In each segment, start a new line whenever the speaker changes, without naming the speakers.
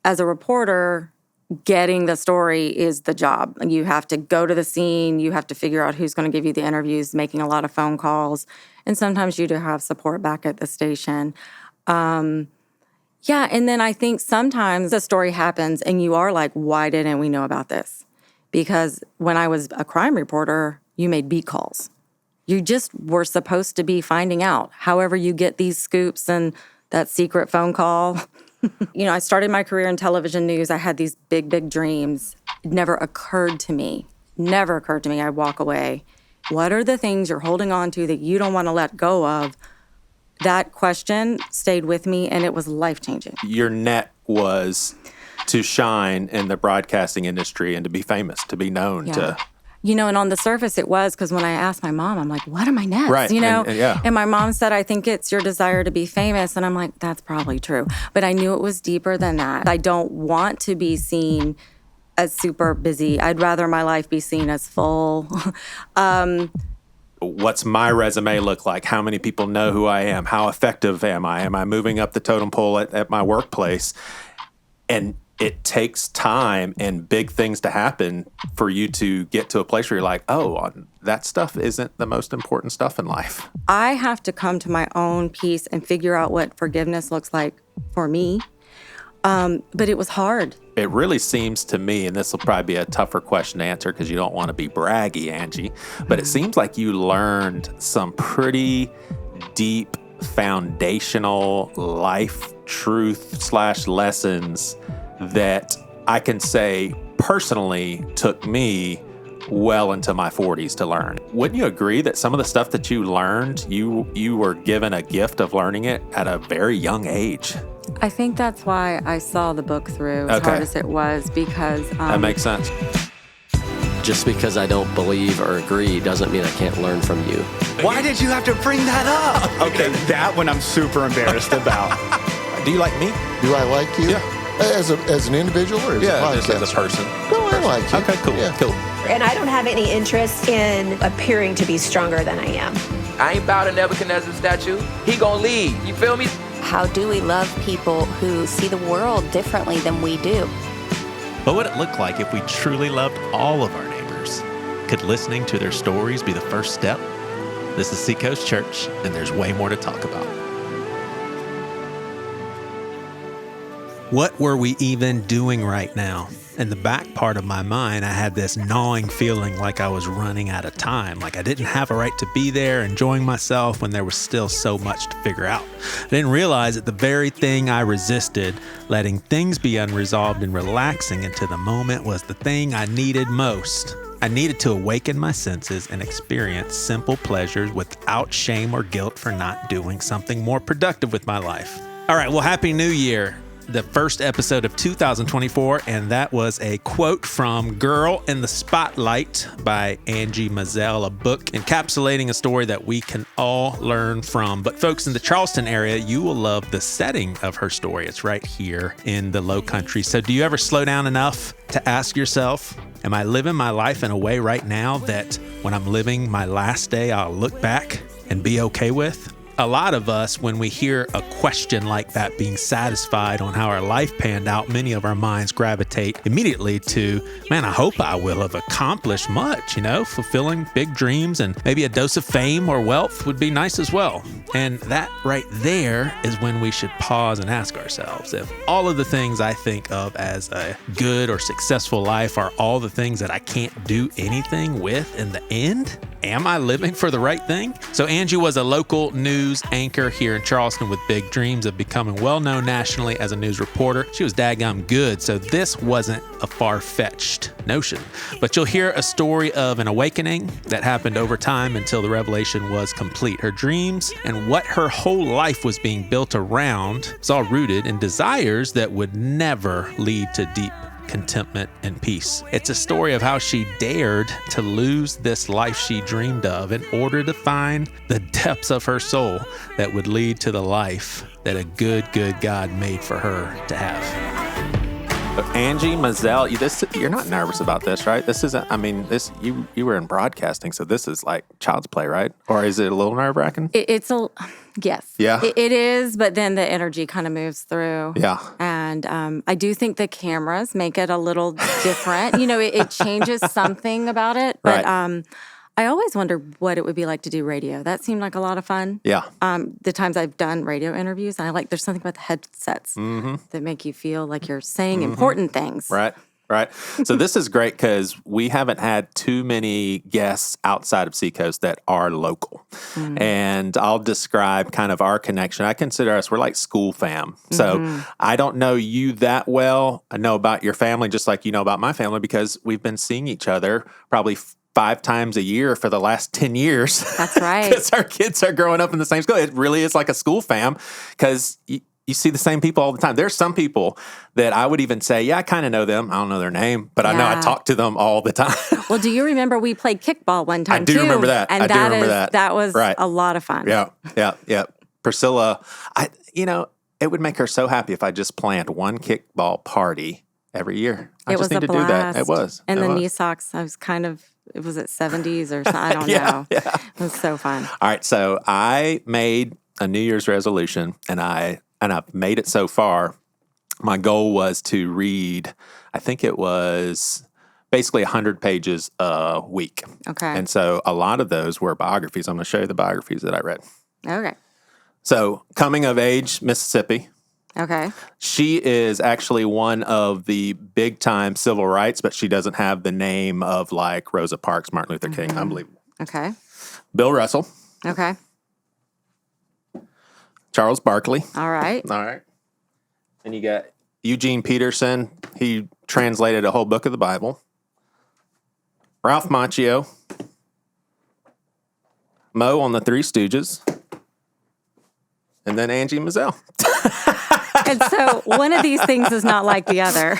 as a reporter, getting the story is the job. You have to go to the scene. You have to figure out who's going to give you the interviews, making a lot of phone calls. And sometimes you do have support back at the station. Yeah, and then I think sometimes a story happens and you are like, why didn't we know about this? Because when I was a crime reporter, you made beat calls. You just were supposed to be finding out. However you get these scoops and that secret phone call. I started my career in television news. I had these big, big dreams. It never occurred to me. I'd walk away. What are the things you're holding on to that you don't want to let go of? That question stayed with me, and it was life-changing.
Your net was to shine in the broadcasting industry and to be famous, to be known.
Yeah. And on the surface it was, because when I asked my mom, I'm like, what are my nets?
Right.
And my mom said, I think it's your desire to be famous. And I'm like, that's probably true. But I knew it was deeper than that. I don't want to be seen as super busy. I'd rather my life be seen as full.
What's my resume look like? How many people know who I am? How effective am I? Am I moving up the totem pole at my workplace? And it takes time and big things to happen for you to get to a place where you're like, oh, that stuff isn't the most important stuff in life.
I have to come to my own peace and figure out what forgiveness looks like for me. But it was hard.
It really seems to me, and this will probably be a tougher question to answer because you don't want to be braggy, Angie, but it seems like you learned some pretty deep foundational life truth / lessons that I can say personally took me well into my 40s to learn. Wouldn't you agree that some of the stuff that you learned, you were given a gift of learning it at a very young age?
I think that's why I saw the book through as hard as it was, because...
that makes sense.
Just because I don't believe or agree doesn't mean I can't learn from you.
Why did you have to bring that up? Okay, that one I'm super embarrassed about.
Do you like me?
Do I like you?
Yeah.
As an individual or as a podcast?
Just as a person.
No, I like you.
Okay, cool.
Yeah.
Cool.
And I don't have any interest in appearing to be stronger than I am.
I ain't bow to Nebuchadnezzar's statue. He gonna lead. You feel me?
How do we love people who see the world differently than we do?
What would it look like if we truly loved all of our neighbors? Could listening to their stories be the first step? This is Seacoast Church, and there's way more to talk about. What were we even doing right now? In the back part of my mind, I had this gnawing feeling like I was running out of time, like I didn't have a right to be there enjoying myself when there was still so much to figure out. I didn't realize that the very thing I resisted, letting things be unresolved and relaxing into the moment, was the thing I needed most. I needed to awaken my senses and experience simple pleasures without shame or guilt for not doing something more productive with my life. All right, well, Happy New Year. The first episode of 2024, and that was a quote from Girl in the Spotlight by Angie Mizzell, a book encapsulating a story that we can all learn from. But folks in the Charleston area, you will love the setting of her story. It's right here in the Low Country. So do you ever slow down enough to ask yourself, am I living my life in a way right now that when I'm living my last day, I'll look back and be okay with? A lot of us, when we hear a question like that being satisfied on how our life panned out, many of our minds gravitate immediately to, man, I hope I will have accomplished much, fulfilling big dreams, and maybe a dose of fame or wealth would be nice as well. And that right there is when we should pause and ask ourselves, if all of the things I think of as a good or successful life are all the things that I can't do anything with in the end, am I living for the right thing? So Angie was a local news anchor here in Charleston with big dreams of becoming well-known nationally as a news reporter. She was daggum good, so this wasn't a far-fetched notion. But you'll hear a story of an awakening that happened over time until the revelation was complete. Her dreams and what her whole life was being built around was all rooted in desires that would never lead to deep contentment and peace. It's a story of how she dared to lose this life she dreamed of in order to find the depths of her soul that would lead to the life that a good God made for her to have.
But Angie Mizzell, you're not nervous about this, right? This isn't, you were in broadcasting, so this is like child's play, right? Or is it a little nerve-wracking?
Yes.
Yeah.
It is, but then the energy kind of moves through.
Yeah.
And I do think the cameras make it a little different. It changes something about it. But
Right.
I always wonder what it would be like to do radio. That seemed like a lot of fun.
Yeah.
The times I've done radio interviews, there's something about the headsets that make you feel like you're saying important things.
Right. Right. So this is great because we haven't had too many guests outside of Seacoast that are local. And I'll describe kind of our connection. I consider us, we're like school fam. So I don't know you that well. I know about your family just like you know about my family because we've been seeing each other probably 5 times a year for the last 10 years.
That's right.
Because our kids are growing up in the same school. It really is like a school fam because you see the same people all the time. There's some people that I would even say, yeah, I kind of know them. I don't know their name, but I know I talk to them all the time.
Well, do you remember we played kickball one time, too?
I do remember that.
And that was a lot of fun.
Yeah. Priscilla, it would make her so happy if I just planned one kickball party every year. I just need to do that. It was.
And the knee socks, I was it was at 70s or something. I don't know.
Yeah.
It was so fun.
All right. So I made a New Year's resolution and I've made it so far. My goal was to read, I think it was basically 100 pages a week.
Okay.
And so a lot of those were biographies. I'm going to show you the biographies that I read.
Okay.
So Coming of Age, Mississippi.
Okay.
She is actually one of the big time civil rights, but she doesn't have the name of like Rosa Parks, Martin Luther King. Unbelievable.
Okay.
Bill Russell.
Okay.
Charles Barkley.
All right.
And you got Eugene Peterson. He translated a whole book of the Bible. Ralph Macchio. Mo on the Three Stooges. And then Angie Mizzell.
And so one of these things is not like the other.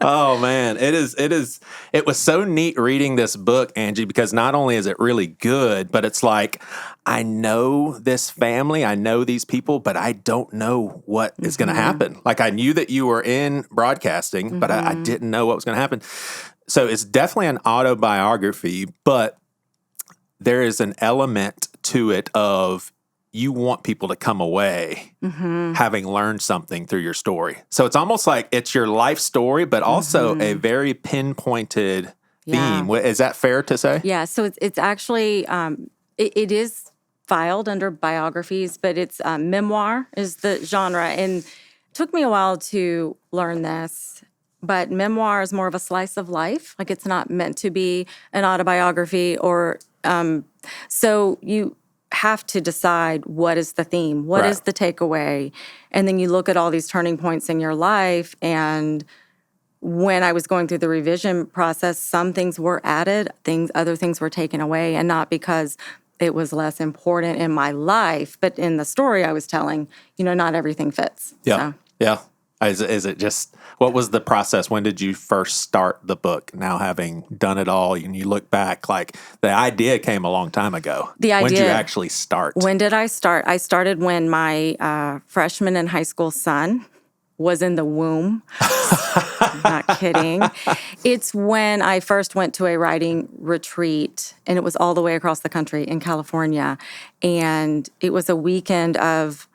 Oh man, it was so neat reading this book, Angie, because not only is it really good, but it's like, I know this family, I know these people, but I don't know what is going to happen. Like I knew that you were in broadcasting, but I didn't know what was going to happen. So it's definitely an autobiography, but there is an element to it of you want people to come away having learned something through your story. So it's almost like it's your life story, but also a very pinpointed theme. Is that fair to say?
Yeah. So it's actually, it is filed under biographies, but it's memoir is the genre. And it took me a while to learn this, but memoir is more of a slice of life. Like it's not meant to be an autobiography or, so you have to decide what is the theme, what is the takeaway, and then you look at all these turning points in your life. And when I was going through the revision process, some things were added, other things were taken away, and not because it was less important in my life, but in the story I was telling, not everything fits.
Yeah, yeah. Is it just, what was the process? When did you first start the book? Now having done it all, and you look back, like the idea came a long time ago. When did you actually start?
When did I start? I started when my freshman in high school son was in the womb. Not kidding. It's when I first went to a writing retreat, and it was all the way across the country in California. And it was a weekend of,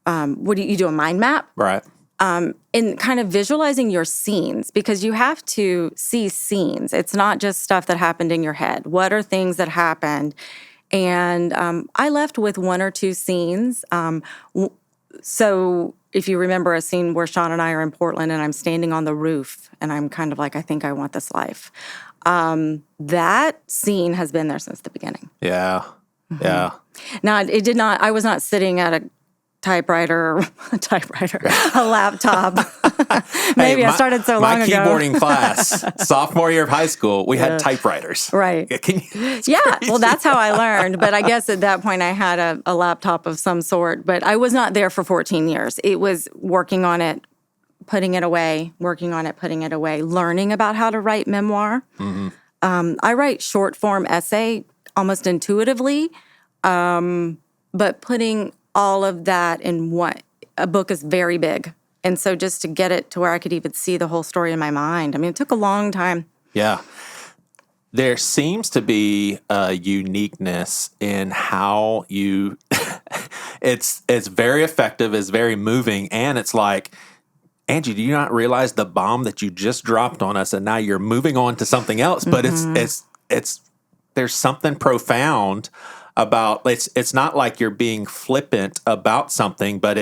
what do you do, a mind map?
Right.
And kind of visualizing your scenes, because you have to see scenes. It's not just stuff that happened in your head. What are things that happened? And I left with 1 or 2 scenes. So if you remember a scene where Sean and I are in Portland and I'm standing on the roof and I'm kind of like, I think I want this life. That scene has been there since the beginning.
Yeah. Yeah.
Now, I was not sitting at a laptop. Maybe I started so long ago.
My keyboarding class, sophomore year of high school, we had typewriters.
Right. Well, that's how I learned. But I guess at that point I had a laptop of some sort. But I was not there for 14 years. It was working on it, putting it away, working on it, putting it away, learning about how to write memoir. I write short form essay almost intuitively, but putting all of that in one. A book is very big. And so just to get it to where I could even see the whole story in my mind, I mean, it took a long time.
Yeah. there seems to be a uniqueness in how you it's very effective, it's very moving, and it's like, Angie, do you not realize the bomb that you just dropped on us and now you're moving on to something else? But it's there's something profound about it's not like you're being flippant about something, but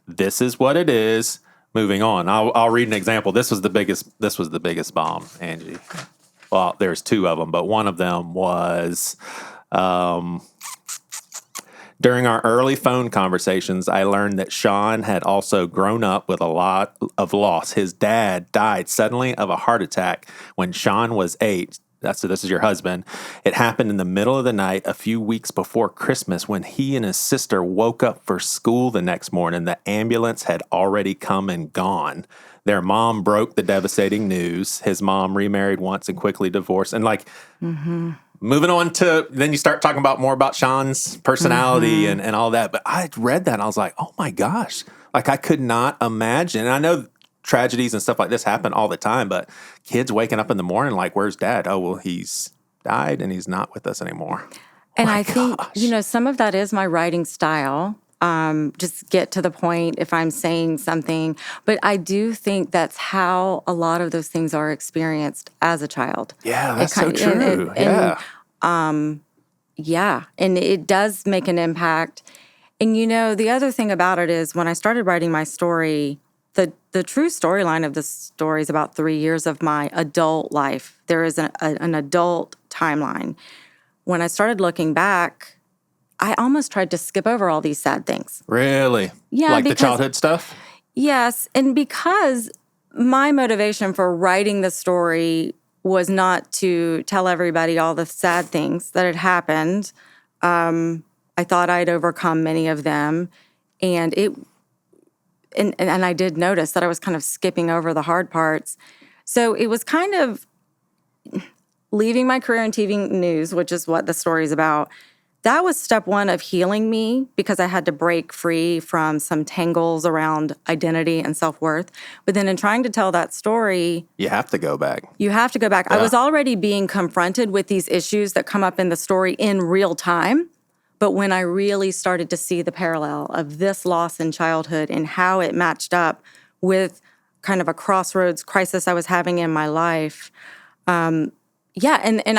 this is what it is, moving on. I'll read an example. This was the biggest bomb, Angie. Well, there's two of them, but one of them was during our early phone conversations, I learned that Sean had also grown up with a lot of loss. His dad died suddenly of a heart attack when Sean was 8. So this is your husband. It happened in the middle of the night a few weeks before Christmas when he and his sister woke up for school the next morning. The ambulance had already come and gone. Their mom broke the devastating news. His mom remarried once and quickly divorced. And moving on to, then you start talking about more about Sean's personality and all that. But I read that and I was like, oh my gosh. Like I could not imagine. And I know tragedies and stuff like this happen all the time, but kids waking up in the morning like, where's dad? Oh, well, he's died and he's not with us anymore.
And I think, some of that is my writing style. Just get to the point if I'm saying something. But I do think that's how a lot of those things are experienced as a child.
Yeah, that's so true. Yeah.
And it does make an impact. And, the other thing about it is when I started writing my story, the true storyline of the story is about 3 years of my adult life. There is an adult timeline. When I started looking back, I almost tried to skip over all these sad things.
Really?
Yeah.
Like the childhood stuff?
Yes. And because my motivation for writing the story was not to tell everybody all the sad things that had happened, I thought I'd overcome many of them. And I did notice that I was kind of skipping over the hard parts. So it was kind of leaving my career in TV news, which is what the story is about. That was step one of healing me because I had to break free from some tangles around identity and self-worth. But then in trying to tell that story...
You have to go back.
Yeah. I was already being confronted with these issues that come up in the story in real time. But when I really started to see the parallel of this loss in childhood and how it matched up with kind of a crossroads crisis I was having in my life... and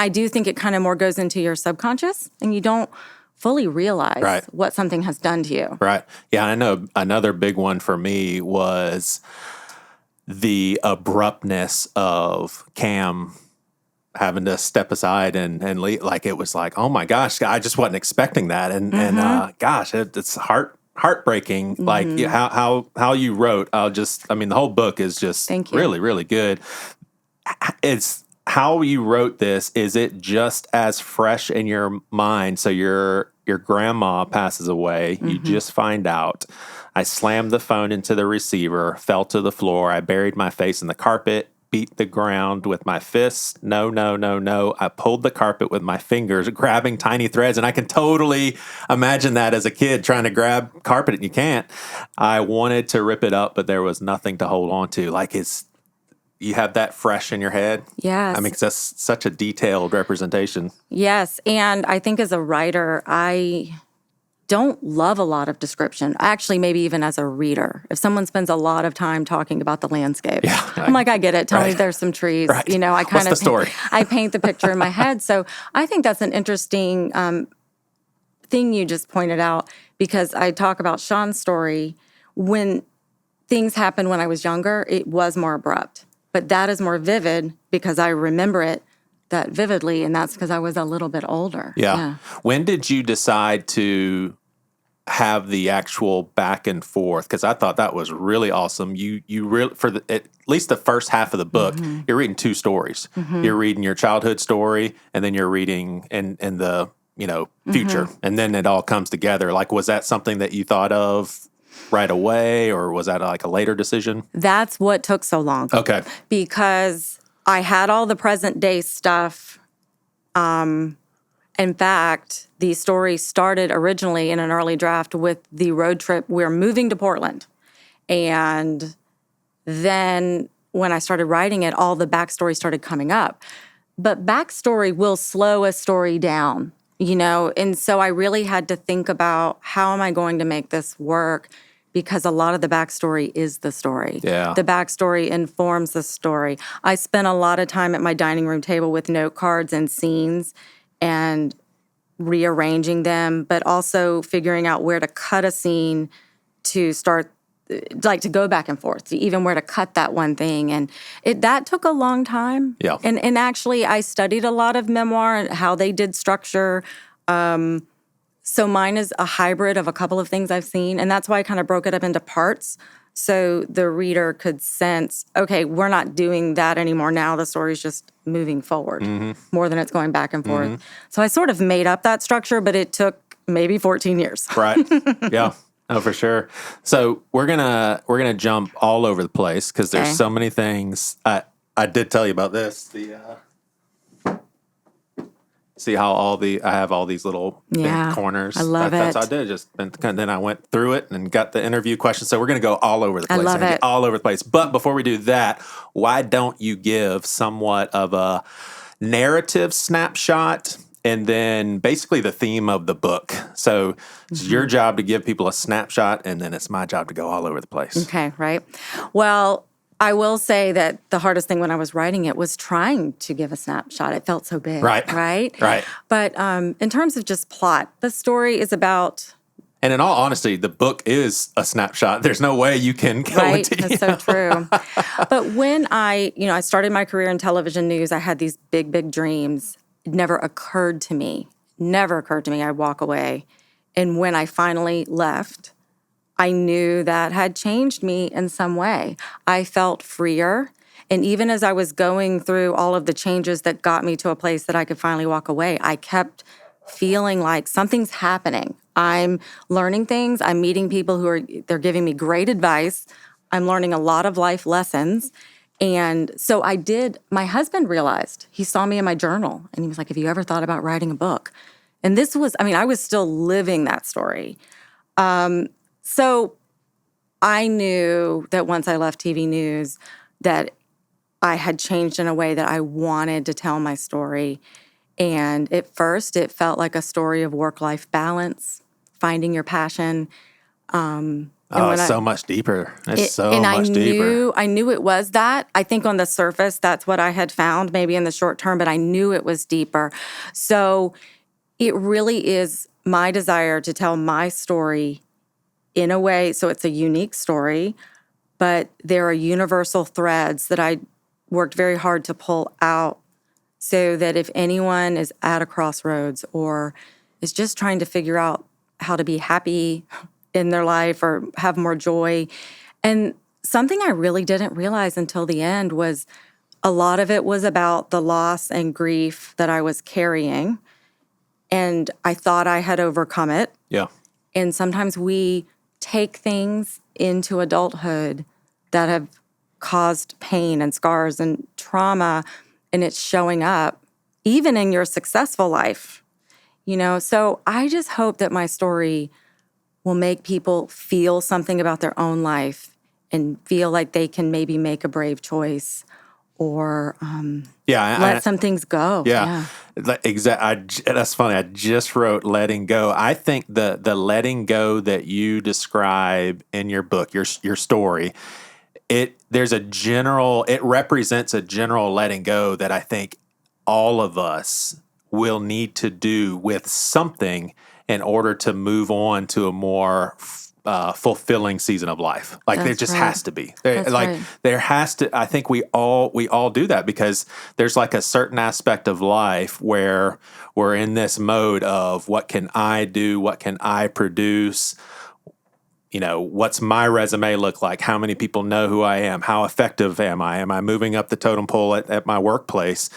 I do think it kind of more goes into your subconscious, and you don't fully realize what something has done to you.
Right. Yeah, I know another big one for me was the abruptness of Cam having to step aside and leave. Like, it was like, oh my gosh, I just wasn't expecting that. And gosh, it's heartbreaking. Like how you wrote, the whole book is just really, really good. It's how you wrote this. Is it just as fresh in your mind? So your grandma passes away. You just find out. I slammed the phone into the receiver, fell to the floor. I buried my face in the carpet, beat the ground with my fists. No. I pulled the carpet with my fingers, grabbing tiny threads. And I can totally imagine that as a kid trying to grab carpet and you can't. I wanted to rip it up, but there was nothing to hold on to. Like, you have that fresh in your head?
Yes.
I mean, 'cause that's such a detailed representation.
Yes. And I think as a writer, I don't love a lot of description. Actually, maybe even as a reader. If someone spends a lot of time talking about the landscape, I'm like, I get it. Tell me there's some trees.
Right.
I kind
of the story?
I paint the picture in my head. So I think that's an interesting thing you just pointed out, because I talk about Sean's story. When things happened when I was younger, it was more abrupt. But that is more vivid because I remember it that vividly, and that's because I was a little bit older.
Yeah. When did you decide to have the actual back and forth? Because I thought that was really awesome. You really, for at least the first half of the book, you're reading two stories. You're reading your childhood story, and then you're reading in the future, and then it all comes together. Like, was that something that you thought of right away, or was that like a later decision?
That's what took so long.
Okay.
Because I had all the present day stuff. In fact, the story started originally in an early draft with the road trip. We're moving to Portland. And then when I started writing it, all the backstory started coming up. But backstory will slow a story down, And so I really had to think about, how am I going to make this work? Because a lot of the backstory is the story.
Yeah.
The backstory informs the story. I spent a lot of time at my dining room table with note cards and scenes and rearranging them, but also figuring out where to cut a scene to start, like to go back and forth, to even where to cut that one thing. And that took a long time.
Yeah.
And actually, I studied a lot of memoir and how they did structure. So mine is a hybrid of a couple of things I've seen, and that's why I kind of broke it up into parts so the reader could sense, okay, we're not doing that anymore. Now the story's just moving forward more than it's going back and forth. So I sort of made up that structure, but it took maybe 14 years.
Right. Yeah. Oh, for sure. So we're gonna jump all over the place because there's so many things. I did tell you about this. See how I have all these little bent corners.
I love it.
That's what I did. Then I went through it and got the interview questions. So we're going to go all over the place.
I love it.
All over the place. But before we do that, why don't you give somewhat of a narrative snapshot and then basically the theme of the book? So it's your job to give people a snapshot, and then it's my job to go all over the place.
Okay, right. Well, I will say that the hardest thing when I was writing it was trying to give a snapshot. It felt so big.
Right.
Right. But in terms of just plot, the story is about...
And in all honesty, the book is a snapshot. There's no way you can go
right.
into
That's so true. But when I started my career in television news, I had these big, big dreams. It never occurred to me I'd walk away. And when I finally left, I knew that had changed me in some way. I felt freer. And even as I was going through all of the changes that got me to a place that I could finally walk away, I kept feeling like something's happening. I'm learning things. I'm meeting people they're giving me great advice. I'm learning a lot of life lessons. And so my husband realized, he saw me in my journal and he was like, have you ever thought about writing a book? And I was still living that story. So I knew that once I left TV news that I had changed in a way that I wanted to tell my story. And at first, it felt like a story of work-life balance, finding your passion.
It's so much deeper. It's so much deeper.
I knew it was that. I think on the surface, that's what I had found, maybe in the short term, but I knew it was deeper. So it really is my desire to tell my story in a way, so it's a unique story, but there are universal threads that I worked very hard to pull out so that if anyone is at a crossroads or is just trying to figure out how to be happy in their life or have more joy. And something I really didn't realize until the end was a lot of it was about the loss and grief that I was carrying. And I thought I had overcome it.
Yeah.
And sometimes we take things into adulthood that have caused pain and scars and trauma, and it's showing up even in your successful life, So I just hope that my story will make people feel something about their own life and feel like they can maybe make a brave choice or let some things go.
Yeah. Exactly. That's funny. I just wrote letting go. I think the letting go that you describe in your book, your story, it represents a general letting go that I think all of us will need to do with something in order to move on to a more fulfilling season of life. Like there just has to be. There has to. I think we all do that because there's like a certain aspect of life where we're in this mode of what can I do? What can I produce? What's my resume look like? How many people know who I am? How effective am I? Am I moving up the totem pole at my workplace?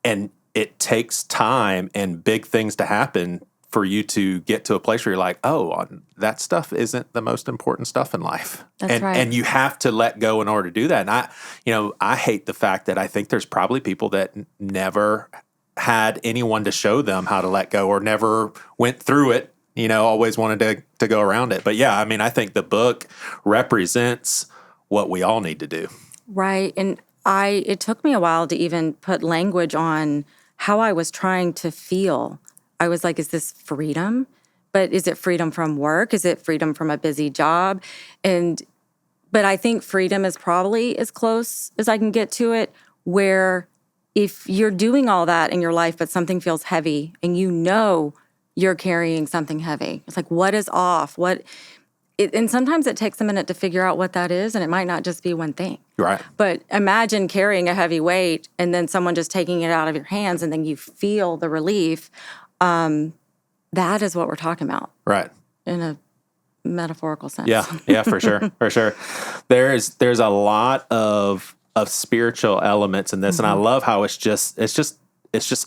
And it takes time and big things to happen for you to get to a place where you're like, oh, that stuff isn't the most important stuff in life.
That's right.
And you have to let go in order to do that. And I hate the fact that I think there's probably people that never had anyone to show them how to let go or never went through it, always wanted to go around it. But I think the book represents what we all need to do.
Right. And it took me a while to even put language on how I was trying to feel. I was like, is this freedom? But is it freedom from work? Is it freedom from a busy job? But I think freedom is probably as close as I can get to it, where if you're doing all that in your life, but something feels heavy and you know you're carrying something heavy, it's like, what is off? And sometimes it takes a minute to figure out what that is, and it might not just be one thing.
Right.
But imagine carrying a heavy weight and then someone just taking it out of your hands and then you feel the relief. That is what we're talking about.
Right.
In a metaphorical sense.
Yeah, for sure. For sure. There's a lot of spiritual elements in this, and I love how it's just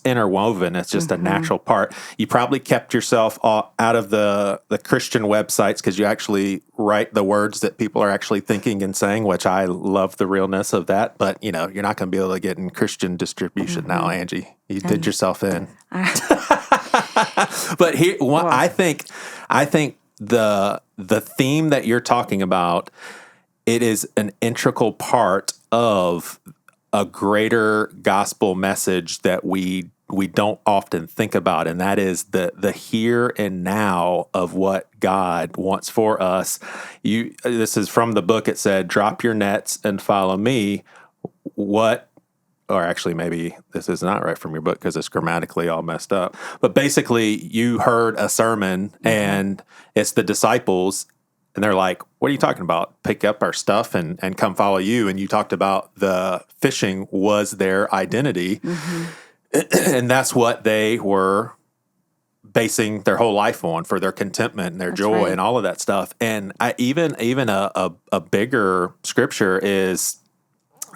interwoven. It's just a natural part. You probably kept yourself out of the Christian websites because you actually write the words that people are actually thinking and saying, which I love the realness of that. But, you're not going to be able to get in Christian distribution now, Angie. You did yourself in. But here, I think the theme that you're talking about, it is an integral part of a greater gospel message that we don't often think about, and that is the here and now of what God wants for us. This is from the book. It said, "Drop your nets and follow me." Or actually, maybe this is not right from your book because it's grammatically all messed up. But basically, you heard a sermon, and it's the disciples. And they're like, what are you talking about? Pick up our stuff and come follow you. And you talked about the fishing was their identity. And that's what they were basing their whole life on for their contentment and their joy and all of that stuff. And even a bigger scripture is,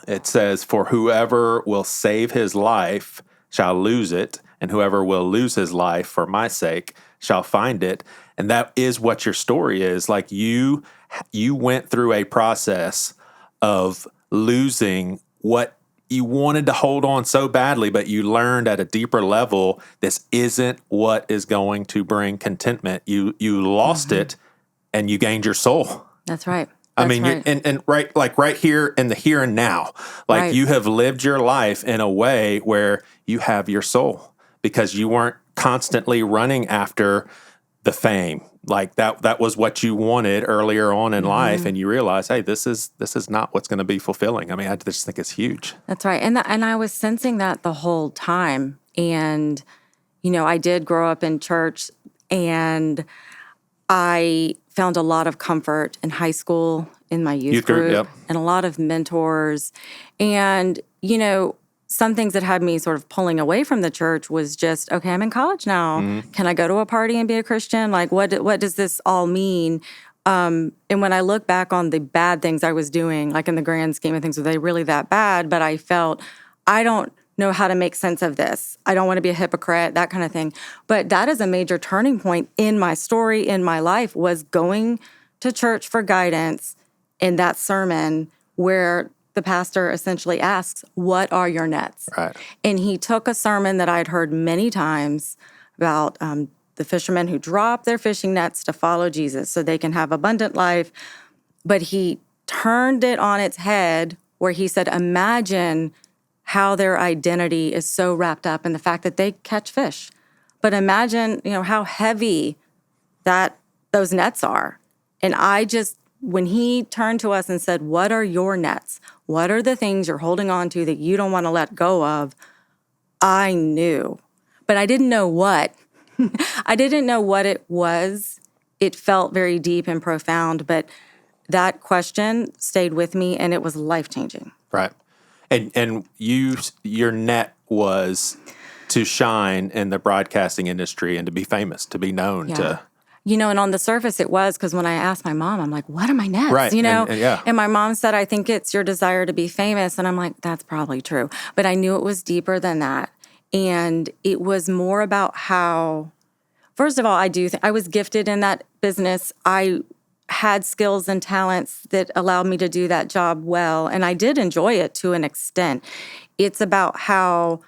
it says, for whoever will save his life shall lose it, and whoever will lose his life for my sake shall find it. And that is what your story is. Like you went through a process of losing what you wanted to hold on so badly, but you learned at a deeper level, this isn't what is going to bring contentment. You lost it and you gained your soul.
That's right.
I mean, right here in the here and now, you have lived your life in a way where you have your soul because you weren't constantly running after the fame. Like that was what you wanted earlier on in life, and you realize, hey, this is not what's going to be fulfilling. I mean, I just think it's huge.
That's right. And I was sensing that the whole time. And, I did grow up in church, and I found a lot of comfort in high school, in my youth group, and a lot of mentors. And, some things that had me sort of pulling away from the church was just, okay, I'm in college now. Can I go to a party and be a Christian? Like, what does this all mean? And when I look back on the bad things I was doing, like in the grand scheme of things, were they really that bad? But I felt, I don't know how to make sense of this. I don't want to be a hypocrite, that kind of thing. But that is a major turning point in my story, in my life, was going to church for guidance in that sermon where the pastor essentially asks, what are your nets?
Right.
And he took a sermon that I'd heard many times about the fishermen who drop their fishing nets to follow Jesus so they can have abundant life. But he turned it on its head where he said, imagine how their identity is so wrapped up in the fact that they catch fish. But imagine, how heavy those nets are. And when he turned to us and said, what are your nets? What are the things you're holding on to that you don't want to let go of? I knew, but I didn't know what. I didn't know what it was. It felt very deep and profound, but that question stayed with me, and it was life-changing.
Right. And your net was to shine in the broadcasting industry and to be famous, to be known, to...
and on the surface it was, because when I asked my mom, I'm like, what are my nets?
Right.
And my mom said, I think it's your desire to be famous. And I'm like, that's probably true. But I knew it was deeper than that. And it was more about how, first of all, I was gifted in that business. I had skills and talents that allowed me to do that job well. And I did enjoy it to an extent. It's about how,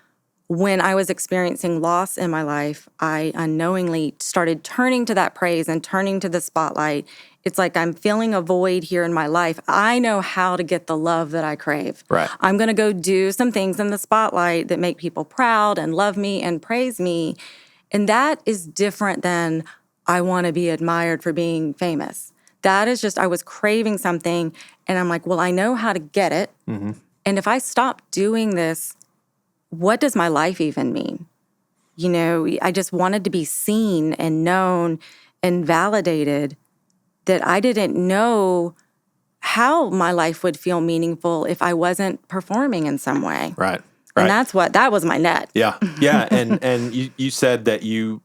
when I was experiencing loss in my life, I unknowingly started turning to that praise and turning to the spotlight It's like I'm feeling a void here in my life. I know how to get the love that I crave.
Right.
I'm going to go do some things in the spotlight that make people proud and love me and praise me. And that is different than I want to be admired for being famous. That is just, I was craving something and I'm like, well, I know how to get it. Mm-hmm. And if I stop doing this, what does my life even mean? You know, I just wanted to be seen and known and validated, that I didn't know how my life would feel meaningful if I wasn't performing in some way.
Right.
And that was my net.
Yeah. Yeah. And you said that you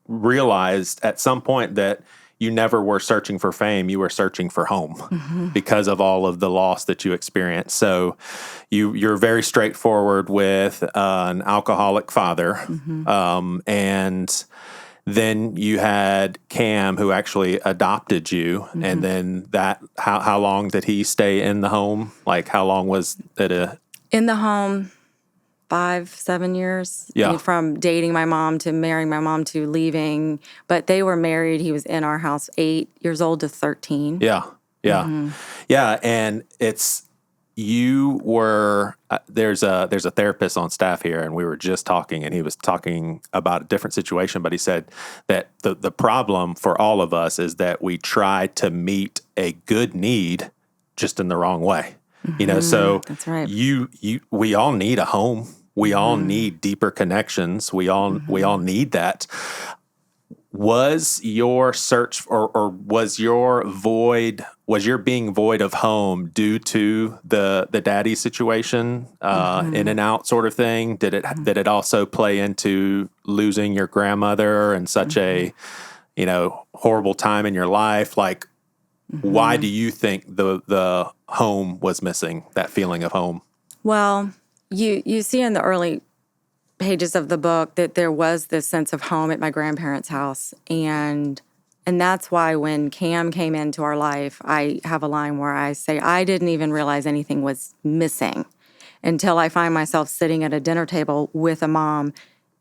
realized at some point that you never were searching for fame. You were searching for home because of all of the loss that you experienced. So you're very straightforward with an alcoholic father. And then you had Cam, who actually adopted you, and then how long did he stay in the home? Like, how long was it
in the home? 5-7 years.
Yeah.
From dating my mom to marrying my mom to leaving. But they were married. He was in our house 8 years old to 13.
Yeah. Yeah. Yeah. And you were, there's a therapist on staff here, and we were just talking, and he was talking about a different situation, but he said that the problem for all of us is that we try to meet a good need just in the wrong way. You know, so
that's right.
We all need a home. We all need deeper connections. We all need that. Was your search or was your being void of home due to the daddy situation, in and out sort of thing? Did it also play into losing your grandmother and such a, horrible time in your life? Like, why do you think the home was missing, that feeling of home?
Well, you see in the early pages of the book that there was this sense of home at my grandparents' house. And that's why when Cam came into our life, I have a line where I say, I didn't even realize anything was missing until I find myself sitting at a dinner table with a mom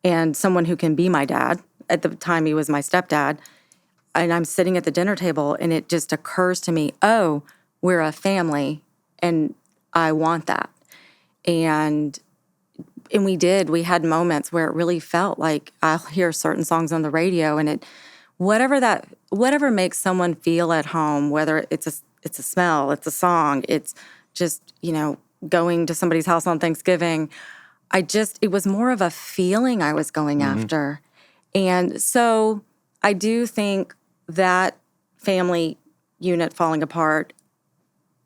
and someone who can be my dad. At the time, he was my stepdad. And I'm sitting at the dinner table, and it just occurs to me, oh, we're a family, and I want that. And we had moments where it really felt like I'll hear certain songs on the radio, and whatever makes someone feel at home, whether it's a smell, it's a song, it's just, going to somebody's house on Thanksgiving. It was more of a feeling I was going after. And so I do think that family unit falling apart,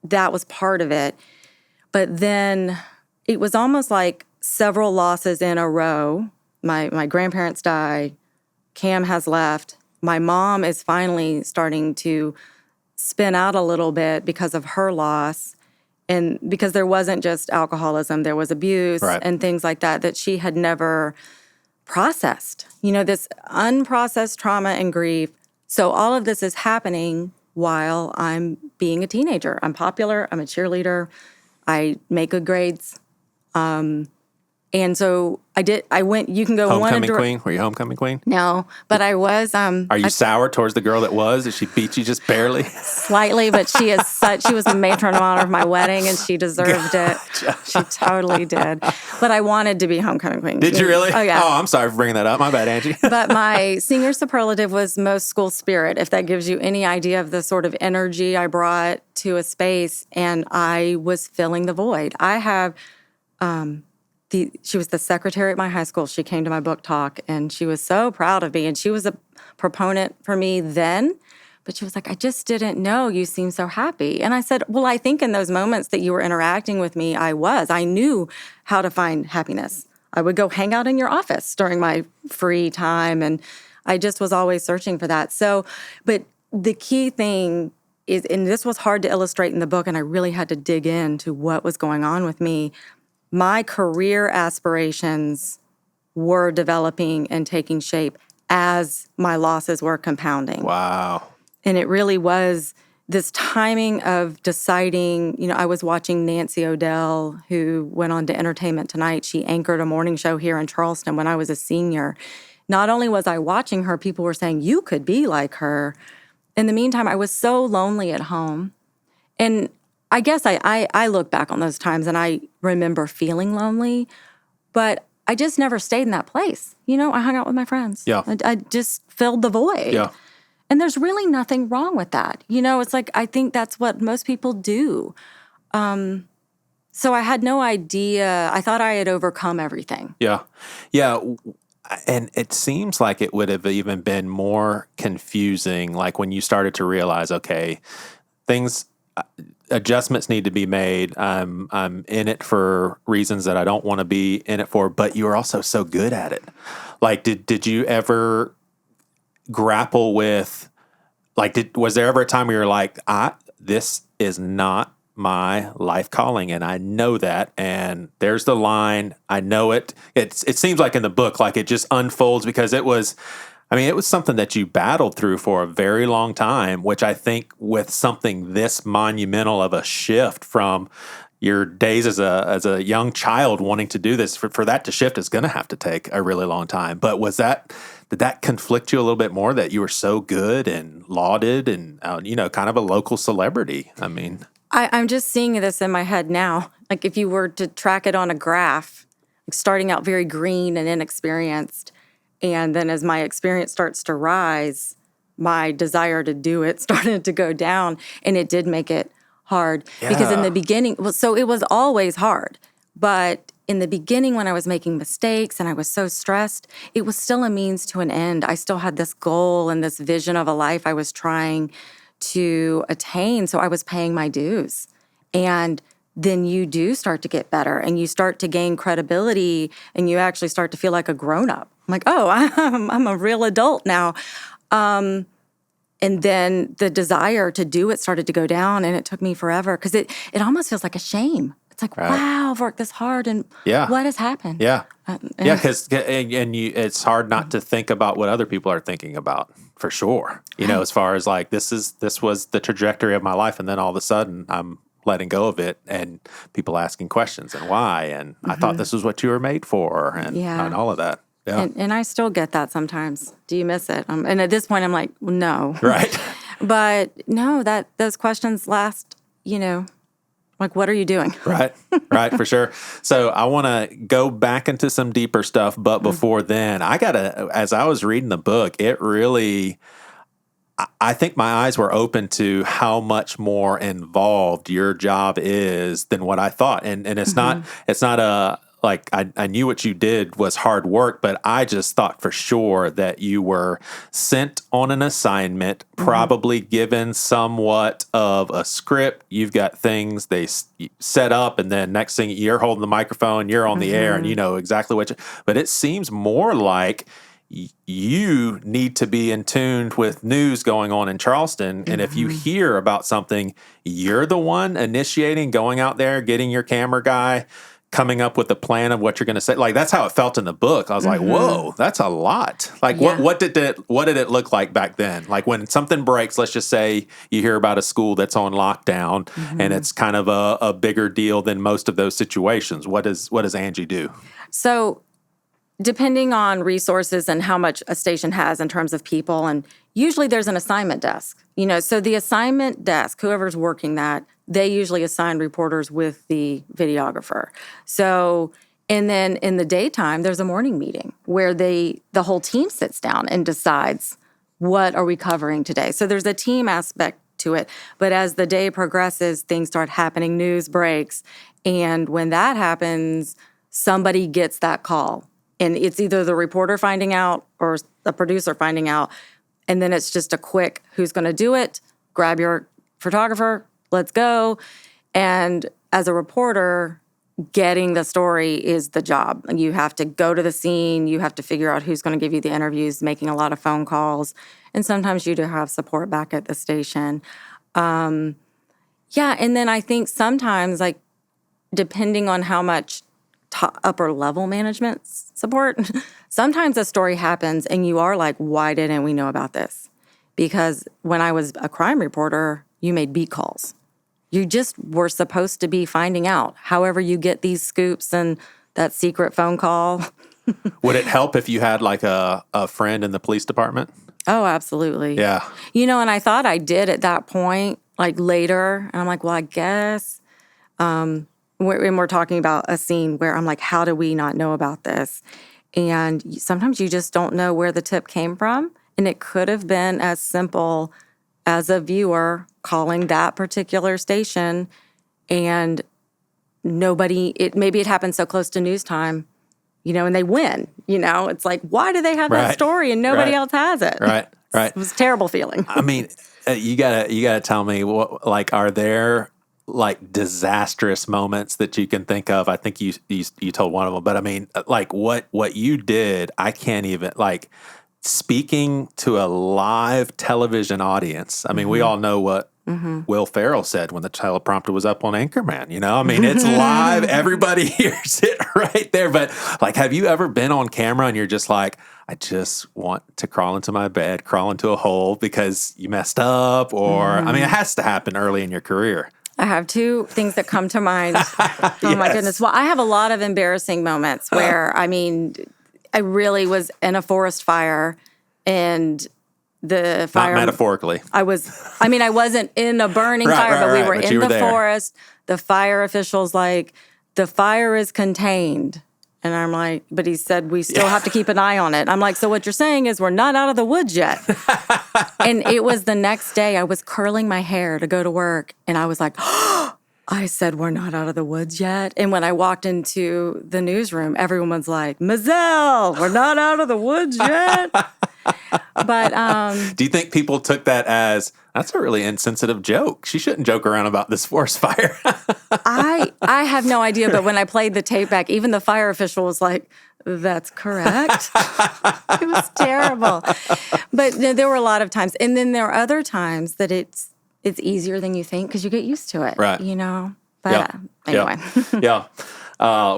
that was part of it. But then it was almost like several losses in a row. My grandparents die. Cam has left. My mom is finally starting to spin out a little bit because of her loss. And because there wasn't just alcoholism, there was abuse and things like that she had never processed. This unprocessed trauma and grief. So all of this is happening while I'm being a teenager. I'm popular. I'm a cheerleader. I make good grades. And so I went, you can go
Homecoming queen? Were you homecoming queen?
No, but I was.
Are you sour towards the girl that was? Did she beat you just barely?
Slightly, but she was the matron of honor of my wedding, and she deserved it. She totally did. But I wanted to be homecoming queen.
Did you really?
Oh, yeah.
Oh, I'm sorry for bringing that up. My bad, Angie.
But my senior superlative was most school spirit, if that gives you any idea of the sort of energy I brought to a space, and I was filling the void. I have... she was the secretary at my high school. She came to my book talk, and she was so proud of me. And she was a proponent for me then, but she was like, I just didn't know you seemed so happy. And I said, well, I think in those moments that you were interacting with me, I knew how to find happiness. I would go hang out in your office during my free time, and I just was always searching for that. So, but the key thing is, and this was hard to illustrate in the book, and I really had to dig into what was going on with me. My career aspirations were developing and taking shape as my losses were compounding.
Wow.
And it really was this timing of deciding, I was watching Nancy O'Dell, who went on to Entertainment Tonight. She anchored a morning show here in Charleston when I was a senior. Not only was I watching her, people were saying, you could be like her. in the meantime, I was so lonely at home. And I guess I look back on those times and I remember feeling lonely, but I just never stayed in that place. I hung out with my friends.
Yeah.
I just filled the void.
Yeah.
And there's really nothing wrong with that. It's like, I think that's what most people do. So I had no idea. I thought I had overcome everything.
Yeah. Yeah. And it seems like it would have even been more confusing, like when you started to realize, okay, adjustments need to be made. I'm in it for reasons that I don't want to be in it for, but you were also so good at it. Like, did you ever grapple with, like, was there ever a time where you're like, this is not my life calling, and I know that, and there's the line, I know it. It seems like in the book, like it just unfolds because it was something that you battled through for a very long time, which I think with something this monumental of a shift from your days as a young child wanting to do this, for that to shift is going to have to take a really long time. But did that conflict you a little bit more that you were so good and lauded and, kind of a local celebrity? I mean,
I'm just seeing this in my head now. Like if you were to track it on a graph, like starting out very green and inexperienced, and then as my experience starts to rise, my desire to do it started to go down, and it did make it hard.
Yeah.
Because in the beginning, so it was always hard, but in the beginning when I was making mistakes and I was so stressed, it was still a means to an end. I still had this goal and this vision of a life I was trying to attain, so I was paying my dues. And then you do start to get better and you start to gain credibility and you actually start to feel like a grown-up. I'm like, oh, I'm a real adult now. And then the desire to do it started to go down, and it took me forever because it almost feels like a shame. It's like, wow, I've worked this hard, and what has happened?
Yeah. Because it's hard not to think about what other people are thinking about, for sure. As far as like, this was the trajectory of my life, and then all of a sudden I'm letting go of it, and people asking questions and why, and I thought this was what you were made for, and all of that. Yeah.
And I still get that sometimes. Do you miss it? And at this point, I'm like, well, no.
Right.
But no, those questions last, like, what are you doing?
Right, for sure. So I want to go back into some deeper stuff, but before then, as I was reading the book, I think my eyes were open to how much more involved your job is than what I thought. And it's not like I knew what you did was hard work, but I just thought for sure that you were sent on an assignment, probably given somewhat of a script. You've got things they set up, and then next thing you're holding the microphone, you're on the air, and you know exactly but it seems more like you need to be in tune with news going on in Charleston. And if you hear about something, you're the one initiating, going out there, getting your camera guy, coming up with a plan of what you're going to say. Like, that's how it felt in the book. I was like, whoa, that's a lot. Like, what did it look like back then? Like, when something breaks, let's just say you hear about a school that's on lockdown, and it's kind of a bigger deal than most of those situations. What does Angie do?
So depending on resources and how much a station has in terms of people, and usually there's an assignment desk. So the assignment desk, whoever's working that, they usually assign reporters with the videographer. So, and then in the daytime, there's a morning meeting where the whole team sits down and decides, what are we covering today? So there's a team aspect to it. But as the day progresses, things start happening, news breaks. And when that happens, somebody gets that call. And it's either the reporter finding out or the producer finding out. And then it's just a quick, who's going to do it? Grab your photographer, let's go. And as a reporter, getting the story is the job. You have to go to the scene. You have to figure out who's going to give you the interviews, making a lot of phone calls. And sometimes you do have support back at the station. And then I think sometimes, like, depending on how much upper level management support, sometimes a story happens and you are like, why didn't we know about this? Because when I was a crime reporter, you made beat calls. You just were supposed to be finding out. However you get these scoops and that secret phone call.
Would it help if you had like a friend in the police department?
Oh, absolutely.
Yeah.
And I thought I did at that point, like later. And I'm like, well, I guess. We're talking about a scene where I'm like, how do we not know about this? And sometimes you just don't know where the tip came from. And it could have been as simple as a viewer calling that particular station and maybe it happened so close to news time, and they win, it's like, why do they have that story and nobody else has it?
Right.
It was a terrible feeling.
I mean, you gotta tell me are there like disastrous moments that you can think of? I think you told one of them, but I mean, like what you did, I can't even like speaking to a live television audience. I mean, we all know what Will Ferrell said when the teleprompter was up on Anchorman. I mean, it's live. Everybody hears it right there. But like, have you ever been on camera and you're just like, I just want to crawl into my bed, crawl into a hole because you messed up? Or, I mean, it has to happen early in your career.
I have two things that come to mind. Oh, my goodness. Well, I have a lot of embarrassing moments where, I mean, I really was in a forest fire and the fire.
Not metaphorically.
I wasn't in a burning fire, but we were in the forest. The fire official's like, the fire is contained. And I'm like, but he said we still have to keep an eye on it. I'm like, so what you're saying is we're not out of the woods yet. And it was the next day. I was curling my hair to go to work. And I was like, I said, we're not out of the woods yet. And when I walked into the newsroom, everyone was like, Mizzell, we're not out of the woods yet. But
do you think people took that as, that's a really insensitive joke? She shouldn't joke around about this forest fire.
I have no idea. But when I played the tape back, even the fire official was like, that's correct. It was terrible. But there were a lot of times. And then there are other times that it's easier than you think because you get used to it.
Right.
But anyway.
Yeah.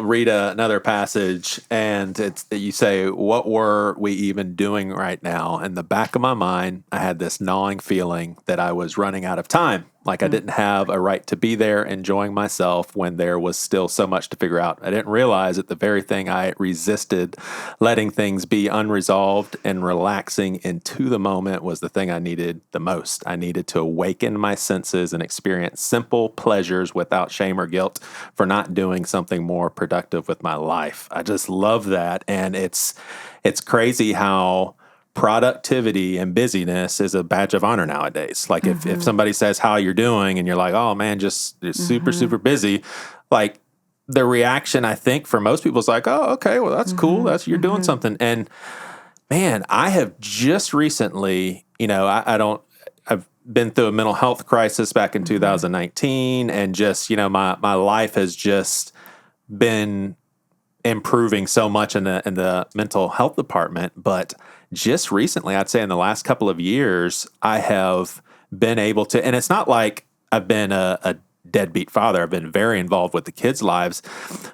Read another passage, and you say, what were we even doing right now? In the back of my mind, I had this gnawing feeling that I was running out of time. Like I didn't have a right to be there enjoying myself when there was still so much to figure out. I didn't realize that the very thing I resisted, letting things be unresolved and relaxing into the moment, was the thing I needed the most. I needed to awaken my senses and experience simple pleasures without shame or guilt for not doing something more productive with my life. I just love that. And it's crazy how productivity and busyness is a badge of honor nowadays. Like if somebody says how you're doing and you're like, oh man, just super, super busy, like the reaction I think for most people is like, oh, okay, well that's cool. You're doing something. And man, I have just recently, I've been through a mental health crisis back in 2019, and just, my life has just been improving so much in the mental health department. But just recently, I'd say in the last couple of years, I have been able to, and it's not like I've been a deadbeat father. I've been very involved with the kids' lives,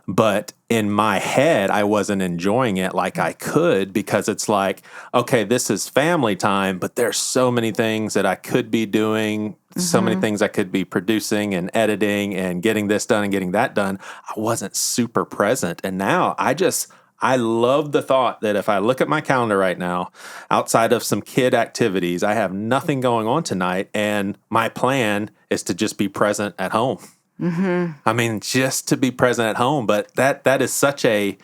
but in my head, I wasn't enjoying it like I could, because it's like, okay, this is family time, but there's so many things that I could be doing, so many things I could be producing and editing and getting this done and getting that done. I wasn't super present. And now I love the thought that if I look at my calendar right now, outside of some kid activities, I have nothing going on tonight, and my plan is to just be present at home. I mean, just to be present at home. But that is such a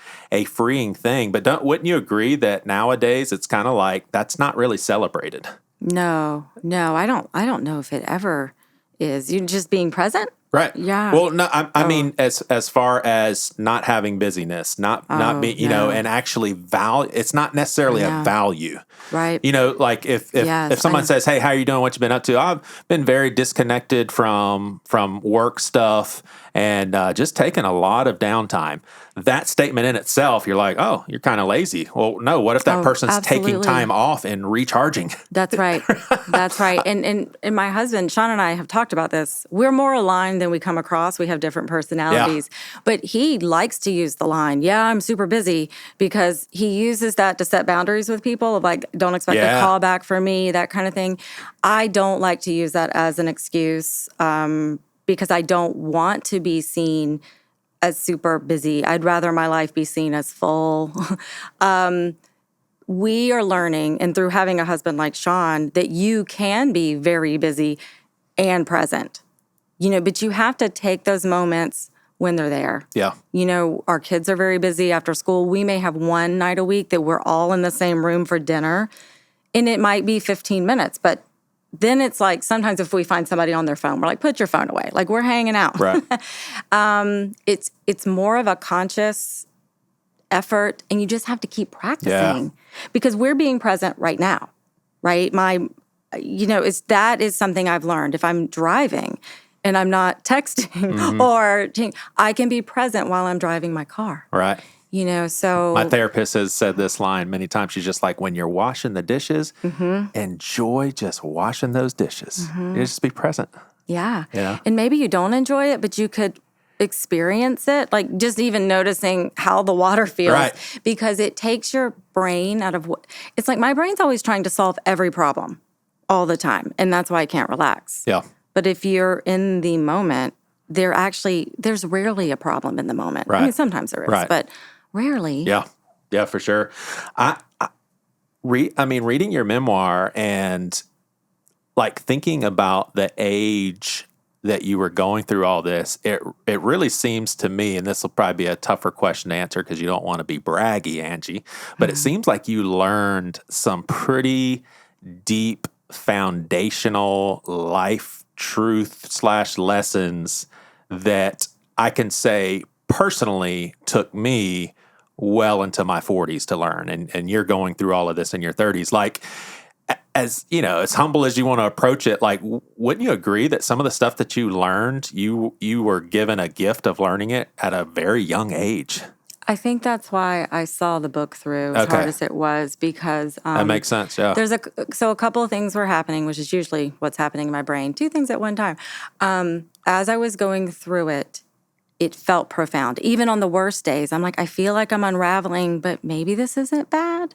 freeing thing. But wouldn't you agree that nowadays it's kind of like that's not really celebrated?
No, I don't know if it ever is. You just being present?
Right.
Yeah.
Well, no, I mean, as far as not having busyness, not being, and actually value. It's not necessarily a value.
Right.
Like if someone says, "Hey, how are you doing? What you been up to?" I've been very disconnected from work stuff and just taking a lot of downtime. That statement in itself, you're like, "Oh, you're kind of lazy." Well, no. What if that person's taking time off and recharging?
That's right. That's right. And my husband, Sean, and I have talked about this. We're more aligned than we come across. We have different personalities. Yeah. But he likes to use the line, "Yeah, I'm super busy," because he uses that to set boundaries with people of like, don't expect a call back from me, that kind of thing. I don't like to use that as an excuse because I don't want to be seen as super busy. I'd rather my life be seen as full. we are learning, and through having a husband like Sean, that you can be very busy and present, but you have to take those moments when they're there.
Yeah.
Our kids are very busy after school. We may have one night a week that we're all in the same room for dinner, and it might be 15 minutes, but then it's like sometimes if we find somebody on their phone, we're like, put your phone away. Like, we're hanging out.
Right.
It's more of a conscious effort, and you just have to keep practicing because we're being present right now, right? That is something I've learned. If I'm driving and I'm not texting or I can be present while I'm driving my car.
Right.
So
my therapist has said this line many times. She's just like, when you're washing the dishes, enjoy just washing those dishes. You just be present.
Yeah. And maybe you don't enjoy it, but you could experience it, like just even noticing how the water feels, because it takes your brain out of what it's like. My brain's always trying to solve every problem all the time, and that's why I can't relax.
Yeah.
But if you're in the moment, there's rarely a problem in the moment.
Right.
I mean, sometimes there is, but rarely.
Yeah, for sure. Reading your memoir and like thinking about the age that you were going through all this, it really seems to me, and this will probably be a tougher question to answer because you don't want to be braggy, Angie, but it seems like you learned some pretty deep foundational life truth / lessons that I can say personally took me well into my 40s to learn. And you're going through all of this in your 30s. Like, as humble as you want to approach it, like, wouldn't you agree that some of the stuff that you learned, you were given a gift of learning it at a very young age?
I think that's why I saw the book through as hard as it was, because
that makes sense. Yeah.
So a couple of things were happening, which is usually what's happening in my brain. 2 things at one time. As I was going through it, it felt profound. Even on the worst days, I'm like, I feel like I'm unraveling, but maybe this isn't bad.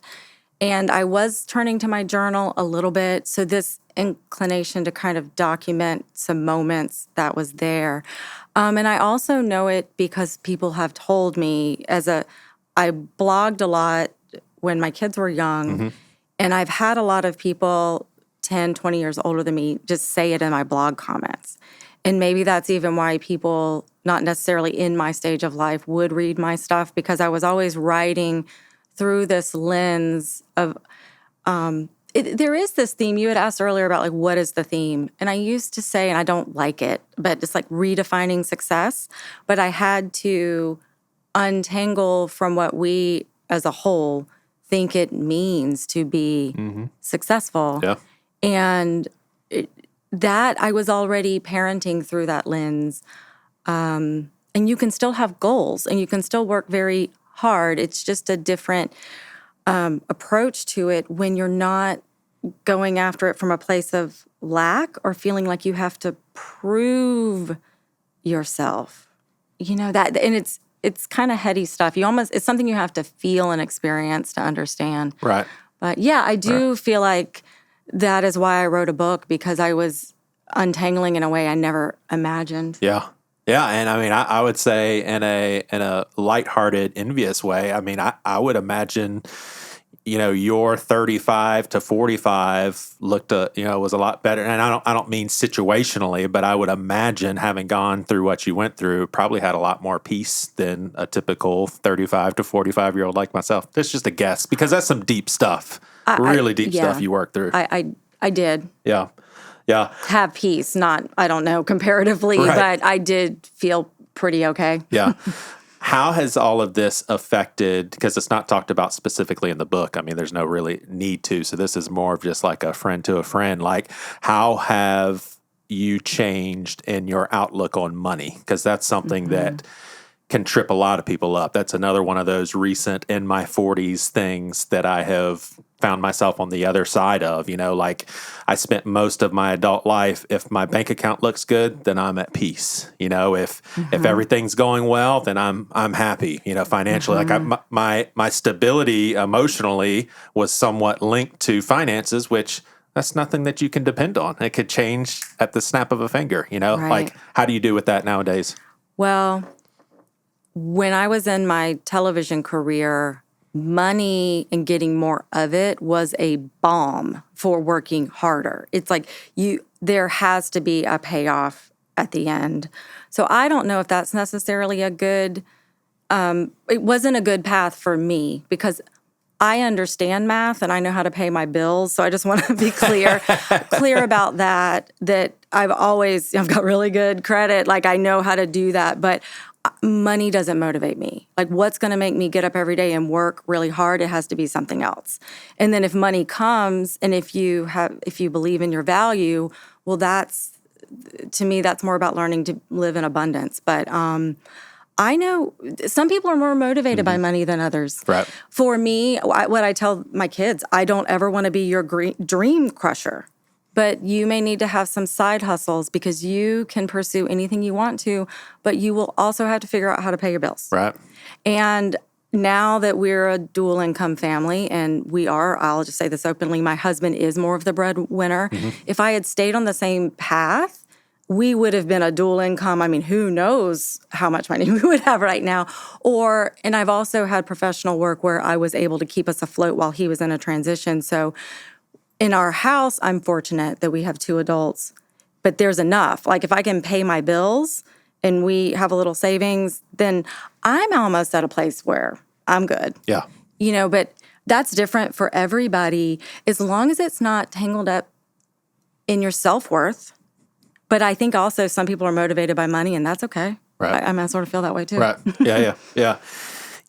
And I was turning to my journal a little bit. So this inclination to kind of document some moments that was there. And I also know it because people have told me I blogged a lot when my kids were young. And I've had a lot of people 10, 20 years older than me just say it in my blog comments. And maybe that's even why people, not necessarily in my stage of life, would read my stuff, because I was always writing through this lens of, there is this theme. You had asked earlier about like, what is the theme? And I used to say, and I don't like it, but it's like redefining success. But I had to untangle from what we as a whole think it means to be successful.
Yeah.
And that I was already parenting through that lens. And you can still have goals and you can still work very hard. It's just a different approach to it when you're not going after it from a place of lack or feeling like you have to prove yourself. That, and it's kind of heady stuff. It's something you have to feel and experience to understand.
Right.
But yeah, I do feel like that is why I wrote a book, because I was untangling in a way I never imagined.
Yeah. Yeah, and I mean, I would say in a lighthearted, envious way. I mean, I would imagine, your 35 to 45 was a lot better. And I don't mean situationally, but I would imagine, having gone through what you went through, probably had a lot more peace than a typical 35 to 45-year-old like myself. That's just a guess, because that's some deep stuff, really deep stuff you worked through.
I did.
Yeah. Yeah.
Have peace, not, I don't know, comparatively, but I did feel pretty okay.
Yeah. How has all of this affected, because it's not talked about specifically in the book. I mean, there's no really need to. So this is more of just like a friend to a friend. Like, how have you changed in your outlook on money? Because that's something that can trip a lot of people up. That's another one of those recent in my 40s things that I have found myself on the other side of. Like, I spent most of my adult life, if my bank account looks good, then I'm at peace. If everything's going well, then I'm happy, financially. Like, my stability emotionally was somewhat linked to finances, which that's nothing that you can depend on. It could change at the snap of a finger, Like, how do you do with that nowadays?
Well, when I was in my television career, money and getting more of it was a balm for working harder. It's like there has to be a payoff at the end. So I don't know if that's necessarily a good, it wasn't a good path for me because I understand math and I know how to pay my bills. So I just want to be clear about that I've got really good credit. Like I know how to do that, but money doesn't motivate me. Like what's going to make me get up every day and work really hard? It has to be something else. And then if money comes and if you believe in your value, well, to me, that's more about learning to live in abundance. But, I know some people are more motivated by money than others.
Right.
For me, what I tell my kids, I don't ever want to be your dream crusher, but you may need to have some side hustles because you can pursue anything you want to, but you will also have to figure out how to pay your bills.
Right.
And now that we're a dual income family, and I'll just say this openly, my husband is more of the breadwinner. Mm-hmm. If I had stayed on the same path, we would have been a dual income. I mean, who knows how much money we would have right now. And I've also had professional work where I was able to keep us afloat while he was in a transition. So in our house, I'm fortunate that we have 2 adults, but there's enough. Like if I can pay my bills and we have a little savings, then I'm almost at a place where I'm good.
Yeah.
But that's different for everybody as long as it's not tangled up in your self-worth. But I think also some people are motivated by money, and that's okay.
Right.
I sort of feel that way too.
Right. Yeah.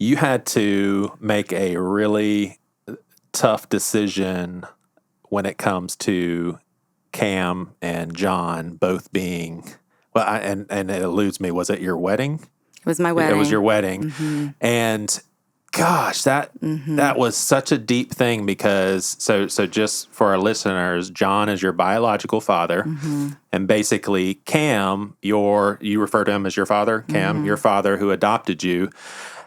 You had to make a really tough decision when it comes to Cam and John both being, and it eludes me, was it your wedding?
It was my wedding.
It was your wedding.
Mm-hmm.
And gosh, that was such a deep thing because so just for our listeners, John is your biological father, and basically Cam, you refer to him as your father, Cam, your father who adopted you,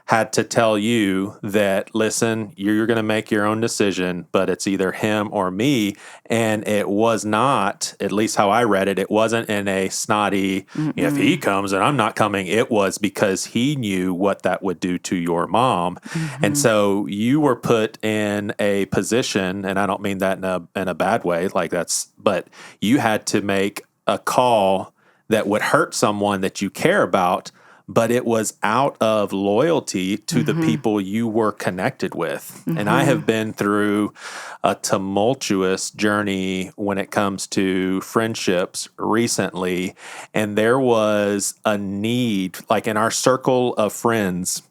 had to tell you that, listen, you're going to make your own decision, but it's either him or me. And it was not, at least how I read it, it wasn't in a snotty, if he comes and I'm not coming. It was because he knew what that would do to your mom. And so you were put in a position, and I don't mean that in a bad way, but you had to make a call that would hurt someone that you care about, but it was out of loyalty to the people you were connected with. And I have been through a tumultuous journey when it comes to friendships recently, and there was a need, like in our circle of friends,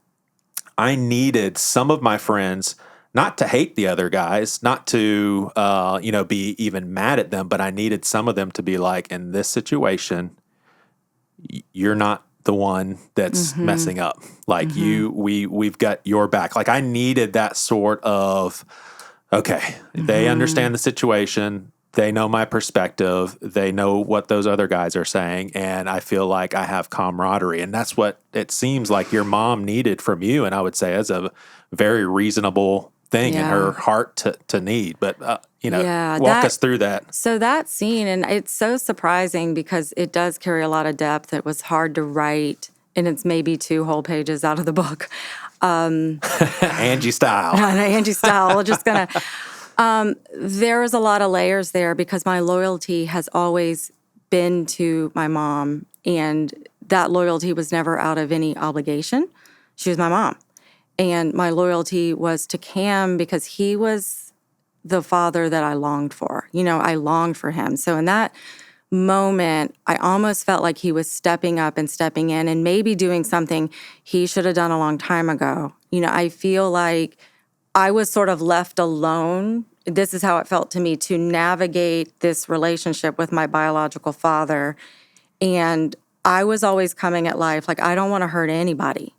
I needed some of my friends not to hate the other guys, not to be even mad at them, but I needed some of them to be like, in this situation, you're not the one that's messing up. Like we've got your back. Like I needed that sort of, okay, they understand the situation. They know my perspective. They know what those other guys are saying. And I feel like I have camaraderie. And that's what it seems like your mom needed from you. And I would say as a very reasonable thing in her heart to need. But, walk us through that.
So that scene, and it's so surprising because it does carry a lot of depth. It was hard to write, and it's maybe 2 whole pages out of the book.
Angie style.
Angie style. We're just going to... there was a lot of layers there because my loyalty has always been to my mom, and that loyalty was never out of any obligation. She was my mom. And my loyalty was to Cam because he was the father that I longed for. I longed for him. So in that moment, I almost felt like he was stepping up and stepping in and maybe doing something he should have done a long time ago. I feel like I was sort of left alone. This is how it felt to me, to navigate this relationship with my biological father. And I was always coming at life like, I don't want to hurt anybody.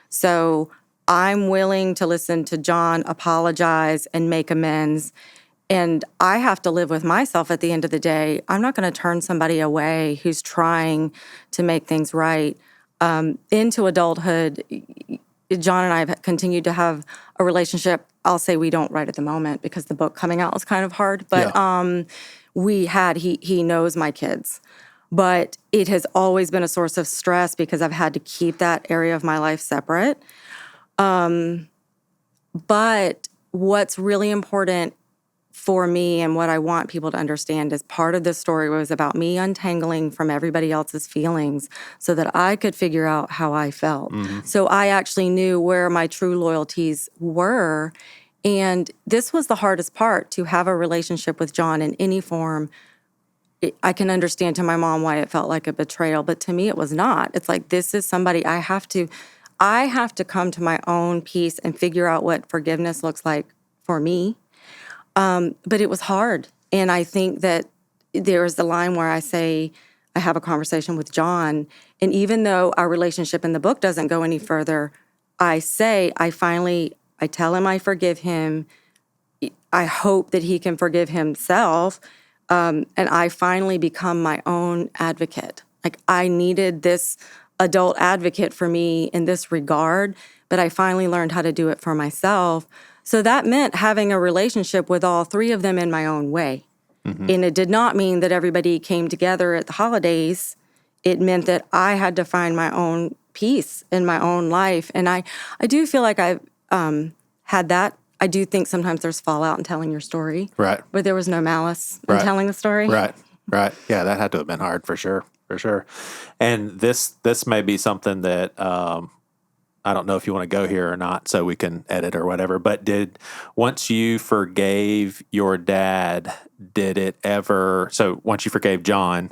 So I'm willing to listen to John, apologize, and make amends. And I have to live with myself at the end of the day. I'm not going to turn somebody away who's trying to make things right. Into adulthood, John and I have continued to have a relationship. I'll say we don't right at the moment because the book coming out was kind of hard. But he knows my kids. But it has always been a source of stress because I've had to keep that area of my life separate. But what's really important for me and what I want people to understand is part of this story was about me untangling from everybody else's feelings so that I could figure out how I felt. So I actually knew where my true loyalties were. And this was the hardest part, to have a relationship with John in any form. I can understand to my mom why it felt like a betrayal, but to me it was not. It's like, this is somebody I have to come to my own peace and figure out what forgiveness looks like for me. But it was hard. And I think that there's the line where I say, I have a conversation with John, and even though our relationship in the book doesn't go any further, I tell him I forgive him. I hope that he can forgive himself. And I finally become my own advocate. Like, I needed this adult advocate for me in this regard, but I finally learned how to do it for myself. So that meant having a relationship with all three of them in my own way. And it did not mean that everybody came together at the holidays. It meant that I had to find my own peace in my own life. And I do feel like I've had that. I do think sometimes there's fallout in telling your story.
Right.
But there was no malice in telling the story.
Right. Yeah, that had to have been hard for sure. And this may be something that I don't know if you want to go here or not, so we can edit or whatever. But once you forgave your dad, once you forgave John,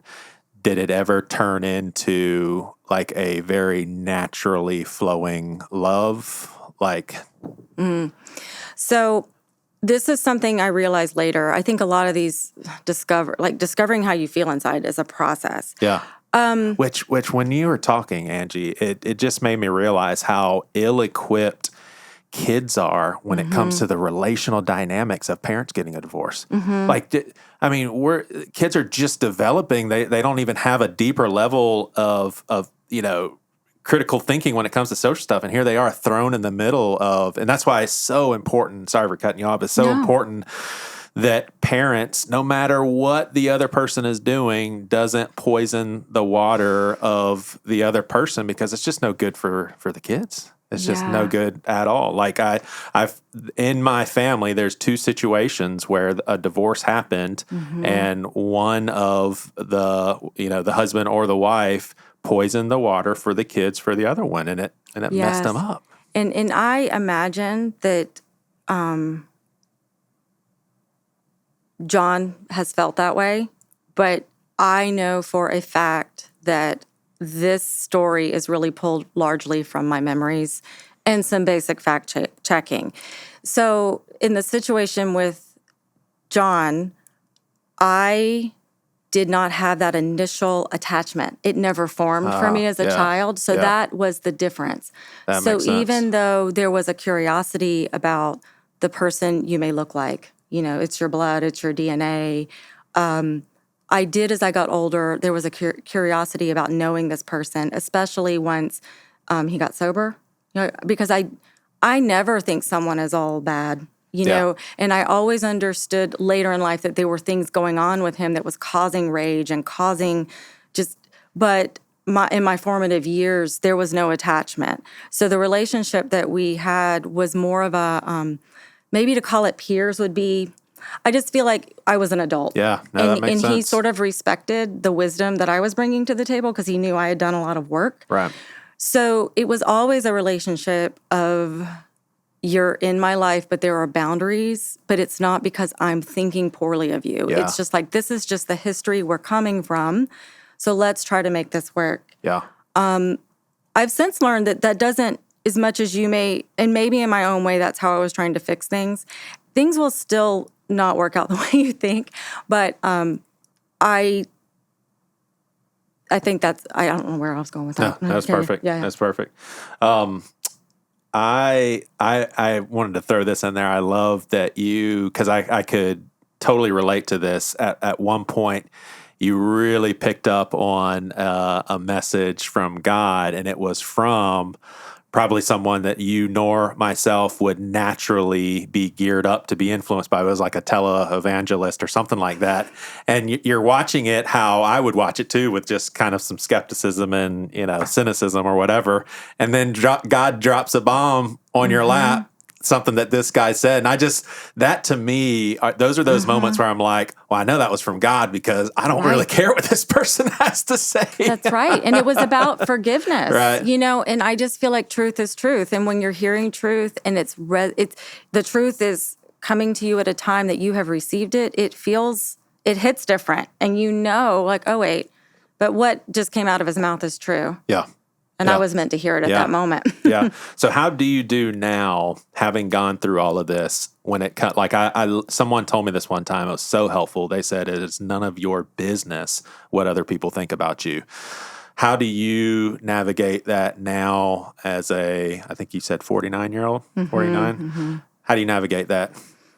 did it ever turn into like a very naturally flowing love?
So this is something I realized later. I think a lot of these discovering how you feel inside is a process.
Yeah. Which when you were talking, Angie, it just made me realize how ill-equipped kids are when it comes to the relational dynamics of parents getting a divorce. Kids are just developing. They don't even have a deeper level of critical thinking when it comes to social stuff. And here they are thrown in the middle of, and that's why it's so important. Sorry for cutting you off. It's so important that parents, no matter what the other person is doing, doesn't poison the water of the other person, because it's just no good for the kids. It's just no good at all. Like I've in my family, there's two situations where a divorce happened, and one of the husband or the wife poisoned the water for the kids for the other one, and it messed them up.
And I imagine that John has felt that way, but I know for a fact that this story is really pulled largely from my memories and some basic fact checking. So in the situation with John, I did not have that initial attachment. It never formed for me as a child. So that was the difference.
That makes sense.
Even though there was a curiosity about the person you may look like, it's your blood, it's your DNA. I did, as I got older, there was a curiosity about knowing this person, especially once he got sober. Because I never think someone is all bad, and I always understood later in life that there were things going on with him that was causing rage and causing but in my formative years, there was no attachment. So the relationship that we had was more of a, maybe to call it peers would be, I just feel like I was an adult.
Yeah, that makes sense.
And he sort of respected the wisdom that I was bringing to the table because he knew I had done a lot of work.
Right.
So it was always a relationship of, you're in my life, but there are boundaries, but it's not because I'm thinking poorly of you. Yeah. It's just like, this is just the history we're coming from, so let's try to make this work.
Yeah.
I've since learned that doesn't, as much as you may, and maybe in my own way, that's how I was trying to fix things. Things will still not work out the way you think, but I think I don't know where I was going with that.
No, that's perfect.
Yeah.
That's perfect. I wanted to throw this in there. I love that because I could totally relate to this. At one point, you really picked up on a message from God, and it was from probably someone that you nor myself would naturally be geared up to be influenced by. It was like a televangelist or something like that. And you're watching it how I would watch it too, with just kind of some skepticism and cynicism or whatever. And then God drops a bomb on your lap something that this guy said. And that to me, those are those moments where I'm like, well, I know that was from God because I don't really care what this person has to say.
That's right. And it was about forgiveness,
Right.
and I just feel like truth is truth. And when you're hearing truth and it's the truth is coming to you at a time that you have received it, it hits different. And like, oh, wait, but what just came out of his mouth is true.
Yeah.
And I was meant to hear it at that moment.
Yeah. So how do you do now, having gone through all of this, when it cut, like someone told me this one time, it was so helpful. They said, it's none of your business what other people think about you. How do you navigate that now as I think you said 49-year-old, 49? How do you navigate that?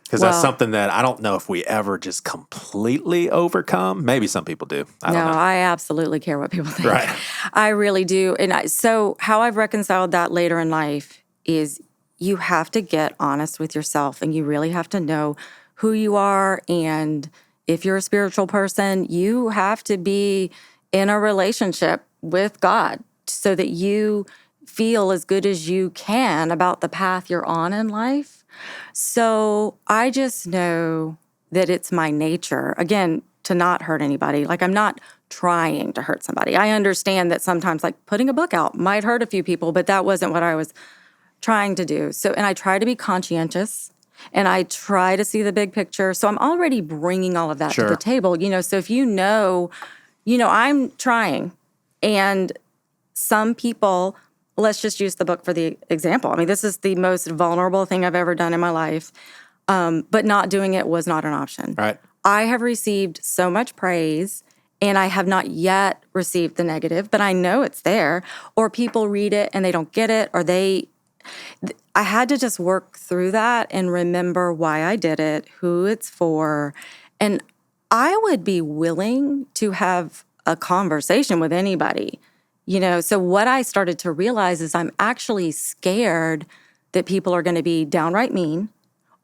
Because that's something that I don't know if we ever just completely overcome. Maybe some people do. I don't know.
I absolutely care what people think.
Right.
I really do. And so how I've reconciled that later in life is you have to get honest with yourself and you really have to know who you are. And if you're a spiritual person, you have to be in a relationship with God so that you feel as good as you can about the path you're on in life. So I just know that it's my nature, again, to not hurt anybody. Like I'm not trying to hurt somebody. I understand that sometimes like putting a book out might hurt a few people, but that wasn't what I was trying to do. So, and I try to be conscientious and I try to see the big picture. So I'm already bringing all of that to the table, so if I'm trying and some people, let's just use the book for the example. I mean, this is the most vulnerable thing I've ever done in my life, but not doing it was not an option.
Right.
I have received so much praise, and I have not yet received the negative, but I know it's there. Or people read it and they don't get it, or I had to just work through that and remember why I did it, who it's for, and I would be willing to have a conversation with anybody. So what I started to realize is I'm actually scared that people are going to be downright mean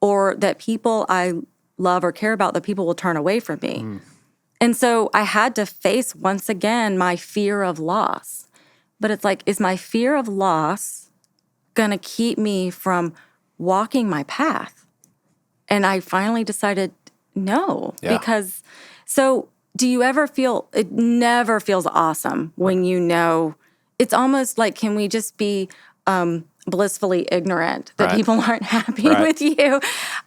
or that people I love or care about, that people will turn away from me. And so I had to face once again my fear of loss. But it's like, is my fear of loss going to keep me from walking my path? And I finally decided no, because do you ever feel, it never feels awesome when it's almost like, can we just be blissfully ignorant that people aren't happy with you?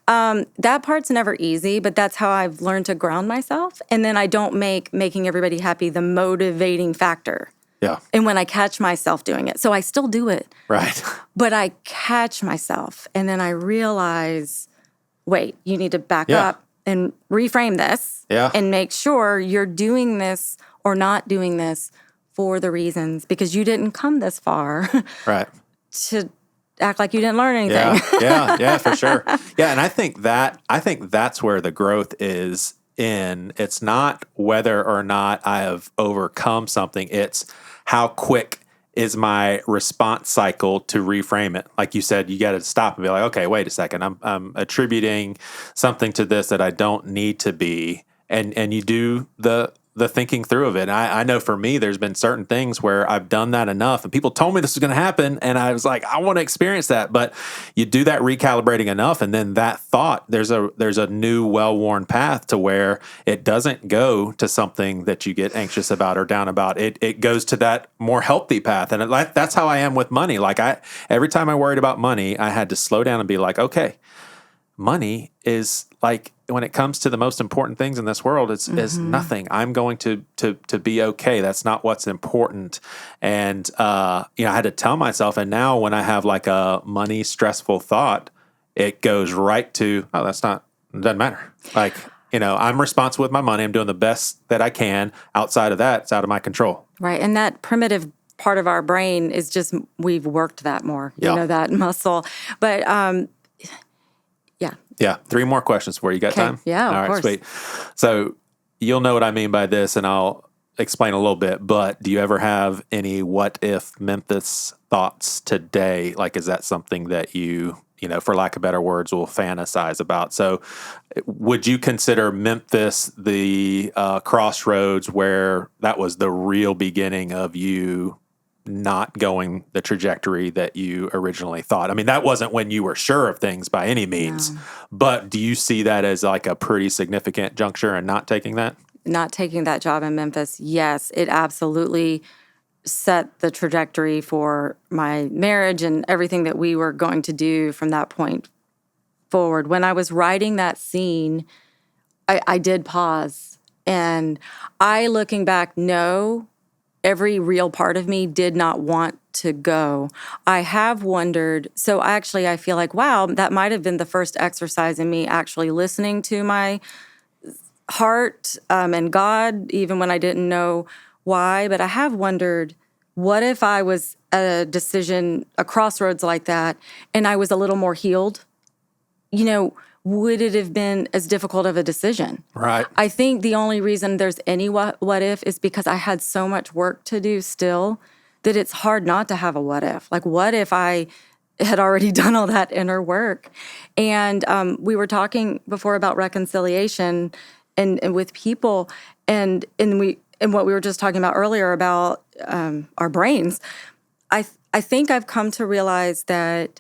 That part's never easy, but that's how I've learned to ground myself. And then I don't make making everybody happy the motivating factor.
Yeah.
And when I catch myself doing it, so I still do it.
Right.
But I catch myself and then I realize, wait, you need to back up and reframe this and make sure you're doing this or not doing this for the reasons, because you didn't come this far to act like you didn't learn anything.
Yeah, for sure. Yeah, and I think that's where the growth is in. It's not whether or not I have overcome something, it's how quick is my response cycle to reframe it. Like you said, you got to stop and be like, okay, wait a second. I'm attributing something to this that I don't need to be. And you do the thinking through of it. And I know for me, there's been certain things where I've done that enough and people told me this was going to happen. And I was like, I want to experience that. But you do that recalibrating enough. And then that thought, there's a new well-worn path to where it doesn't go to something that you get anxious about or down about. It goes to that more healthy path. And that's how I am with money. Like every time I worried about money, I had to slow down and be like, okay, money is like, when it comes to the most important things in this world, it's nothing. I'm going to be okay. That's not what's important. And, I had to tell myself, and now when I have like a money stressful thought, it goes right to, it doesn't matter. Like, I'm responsible with my money. I'm doing the best that I can. Outside of that, it's out of my control.
Right. And that primitive part of our brain is just, we've worked that more, that muscle. But,
Yeah, 3 more questions for you. You got time?
Yeah,
All right, sweet. So you'll know what I mean by this, and I'll explain a little bit. But do you ever have any what if Memphis thoughts today? Like, is that something that you, for lack of better words, will fantasize about? So would you consider Memphis the crossroads where that was the real beginning of you not going the trajectory that you originally thought? I mean, that wasn't when you were sure of things by any means, but do you see that as like a pretty significant juncture and not taking that?
Not taking that job in Memphis, yes, it absolutely set the trajectory for my marriage and everything that we were going to do from that point forward. When I was writing that scene, I did pause. And I, looking back, know every real part of me did not want to go. I have wondered, so actually I feel like, wow, that might have been the first exercise in me actually listening to my heart and God, even when I didn't know why. But I have wondered, what if I was at a decision, a crossroads like that, and I was a little more healed? Would it have been as difficult of a decision?
Right.
I think the only reason there's any what if is because I had so much work to do still that it's hard not to have a what if. Like, what if I had already done all that inner work? And we were talking before about reconciliation and with people, and what we were just talking about earlier about our brains. I think I've come to realize that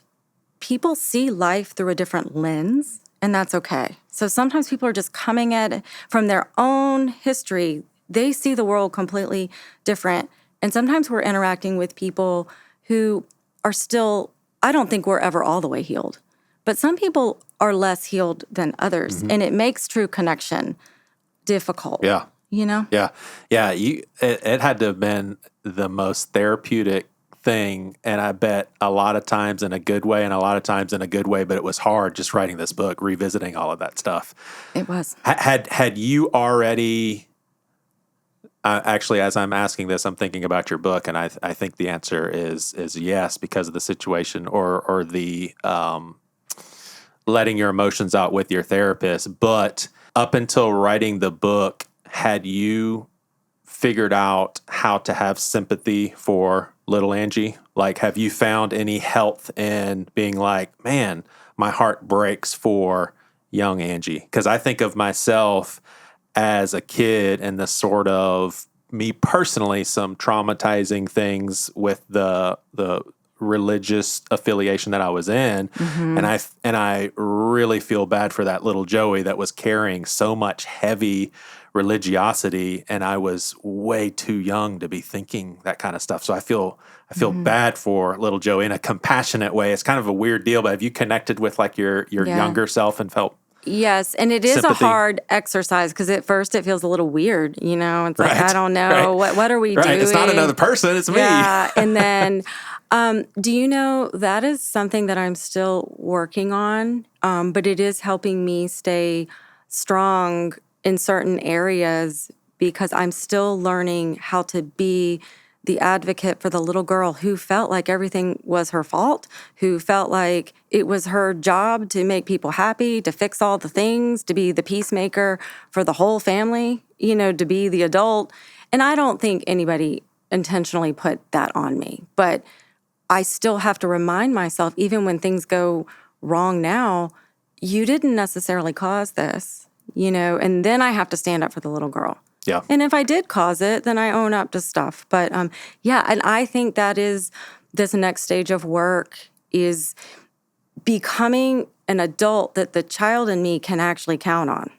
people see life through a different lens, and that's okay. So sometimes people are just coming at it from their own history. They see the world completely different. And sometimes we're interacting with people who are still, I don't think we're ever all the way healed. But some people are less healed than others. And it makes true connection difficult.
Yeah.
Yeah.
Yeah. It had to have been the most therapeutic thing, and I bet a lot of times in a good way and a lot of times in a good way, but it was hard just writing this book, revisiting all of that stuff.
It was.
Had you already, actually, as I'm asking this, I'm thinking about your book, and I think the answer is yes, because of the situation or the letting your emotions out with your therapist. But up until writing the book, had you figured out how to have sympathy for little Angie? Like, have you found any health in being like, man, my heart breaks for young Angie? Because I think of myself as a kid and the sort of, me personally, some traumatizing things with the religious affiliation that I was in. And I really feel bad for that little Joey that was carrying so much heavy religiosity, and I was way too young to be thinking that kind of stuff. So I feel bad for little Joey in a compassionate way. It's kind of a weird deal, but have you connected with like your younger self and felt?
Yes, and it is
sympathy?
a hard exercise because at first it feels a little weird, It's like, I don't know, what are we doing?
It's not another person, it's me.
Yeah, and then do you know that is something that I'm still working on, but it is helping me stay strong in certain areas because I'm still learning how to be the advocate for the little girl who felt like everything was her fault, who felt like it was her job to make people happy, to fix all the things, to be the peacemaker for the whole family, to be the adult. And I don't think anybody intentionally put that on me, but I still have to remind myself, even when things go wrong now, you didn't necessarily cause this. And then I have to stand up for the little girl.
Yeah.
And if I did cause it, then I own up to stuff. But and I think that is this next stage of work is becoming an adult that the child in me can actually count on.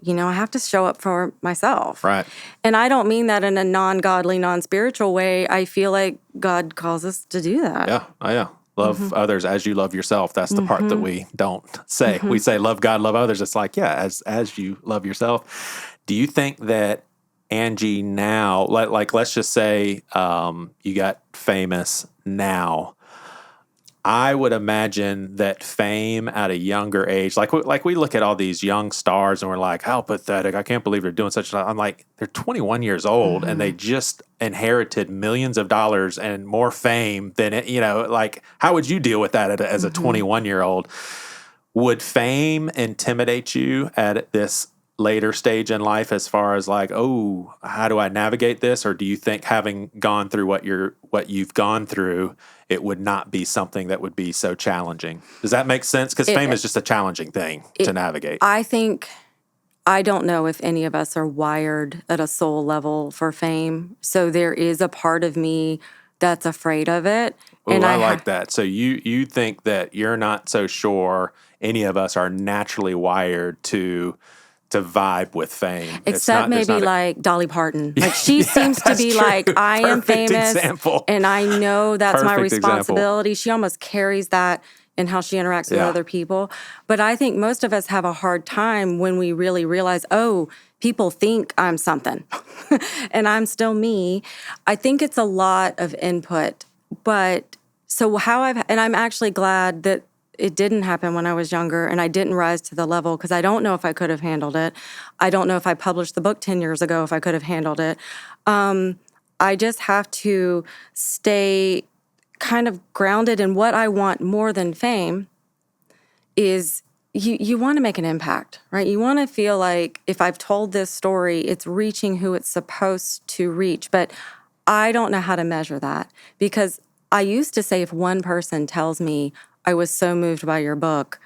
I have to show up for myself.
Right.
And I don't mean that in a non-godly, non-spiritual way. I feel like God calls us to do that.
Yeah. Oh, yeah. Love others as you love yourself. That's the part that we don't say. We say love God, love others. It's like, yeah, as you love yourself. Do you think that Angie now, like let's just say you got famous now, I would imagine that fame at a younger age, like we look at all these young stars and we're like, how pathetic. I can't believe they're doing such I'm like, they're 21 years old and they just inherited millions of dollars and more fame than like, how would you deal with that as a 21-year-old? Would fame intimidate you at this later stage in life as far as like, oh, how do I navigate this? Or do you think having gone through what you've gone through, it would not be something that would be so challenging? Does that make sense? Because fame is just a challenging thing to navigate.
I don't know if any of us are wired at a soul level for fame. So there is a part of me that's afraid of it.
Ooh, and I like that. So you think that you're not so sure any of us are naturally wired to vibe with fame.
Except maybe like Dolly Parton. Like she seems to be true. Like, I am famous example. And I know that's my responsibility. Example. She almost carries that in how she interacts with other people. But I think most of us have a hard time when we really realize, oh, people think I'm something and I'm still me. I think it's a lot of input. But so and I'm actually glad that it didn't happen when I was younger and I didn't rise to the level because I don't know if I could have handled it. I don't know if I published the book 10 years ago if I could have handled it. I just have to stay kind of grounded in what I want more than fame is you want to make an impact, right? You want to feel like if I've told this story, it's reaching who it's supposed to reach. But I don't know how to measure that because I used to say if one person tells me, I was so moved by your book.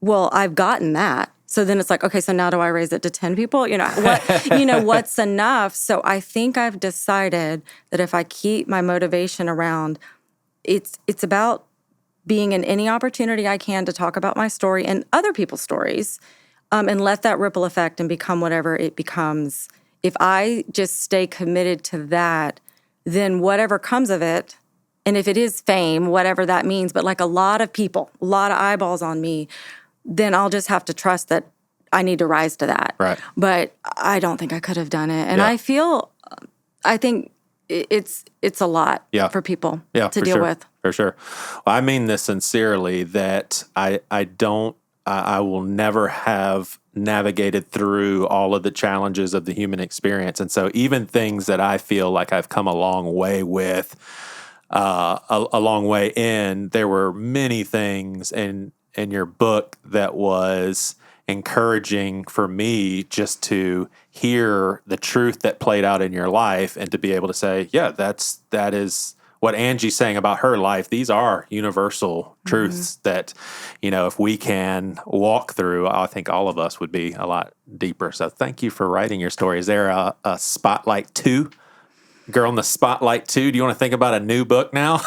Well, I've gotten that. So then it's like, okay, so now do I raise it to 10 people? What's enough? So I think I've decided that if I keep my motivation around, it's about being in any opportunity I can to talk about my story and other people's stories, and let that ripple effect and become whatever it becomes. If I just stay committed to that, then whatever comes of it, and if it is fame, whatever that means, but like a lot of people, a lot of eyeballs on me, then I'll just have to trust that I need to rise to that.
Right.
But I don't think I could have done it. And I think it's a lot for people to deal with.
For sure. Well, I mean this sincerely that I will never have navigated through all of the challenges of the human experience. And so even things that I feel like I've come a long way with, a long way in, there were many things in your book that was encouraging for me just to hear the truth that played out in your life and to be able to say, yeah, that is what Angie's saying about her life. These are universal truths that, if we can walk through, I think all of us would be a lot deeper. So thank you for writing your story. Is there a Spotlight 2? Girl in the Spotlight 2. Do you want to think about a new book now?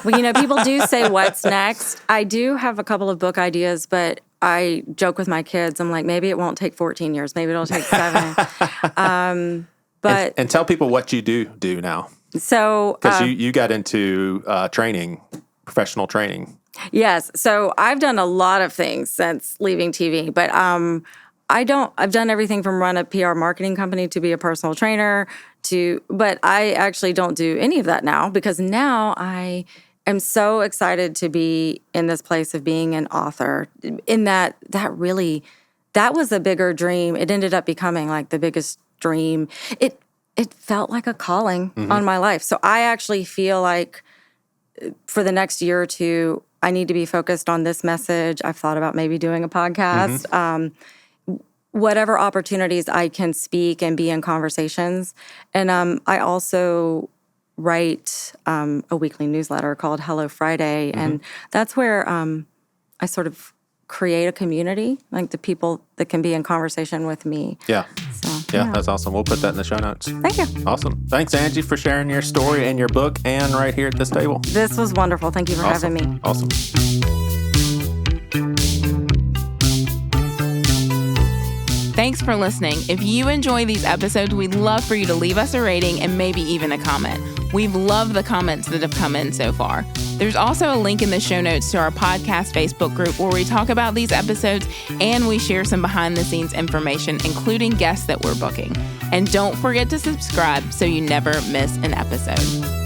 Well, people do say what's next. I do have a couple of book ideas, but I joke with my kids. I'm like, maybe it won't take 14 years. Maybe it'll take 7. But
and tell people what you do now.
So
because you got into training, professional training.
Yes. So I've done a lot of things since leaving TV, but I've done everything from run a PR marketing company to be a personal trainer but I actually don't do any of that now because now I am so excited to be in this place of being an author in that was a bigger dream. It ended up becoming like the biggest dream. It felt like a calling on my life. So I actually feel like for the next year or two, I need to be focused on this message. I've thought about maybe doing a podcast. Whatever opportunities I can speak and be in conversations. And I also write a weekly newsletter called Hello Friday. And that's where I sort of create a community, like the people that can be in conversation with me.
Yeah. Yeah, that's awesome. We'll put that in the show notes.
Thank you.
Awesome. Thanks, Angie, for sharing your story and your book and right here at this table.
This was wonderful. Thank you for having me.
Awesome.
Thanks for listening. If you enjoy these episodes, we'd love for you to leave us a rating and maybe even a comment. We've loved the comments that have come in so far. There's also a link in the show notes to our podcast Facebook group where we talk about these episodes and we share some behind-the-scenes information, including guests that we're booking. And don't forget to subscribe so you never miss an episode.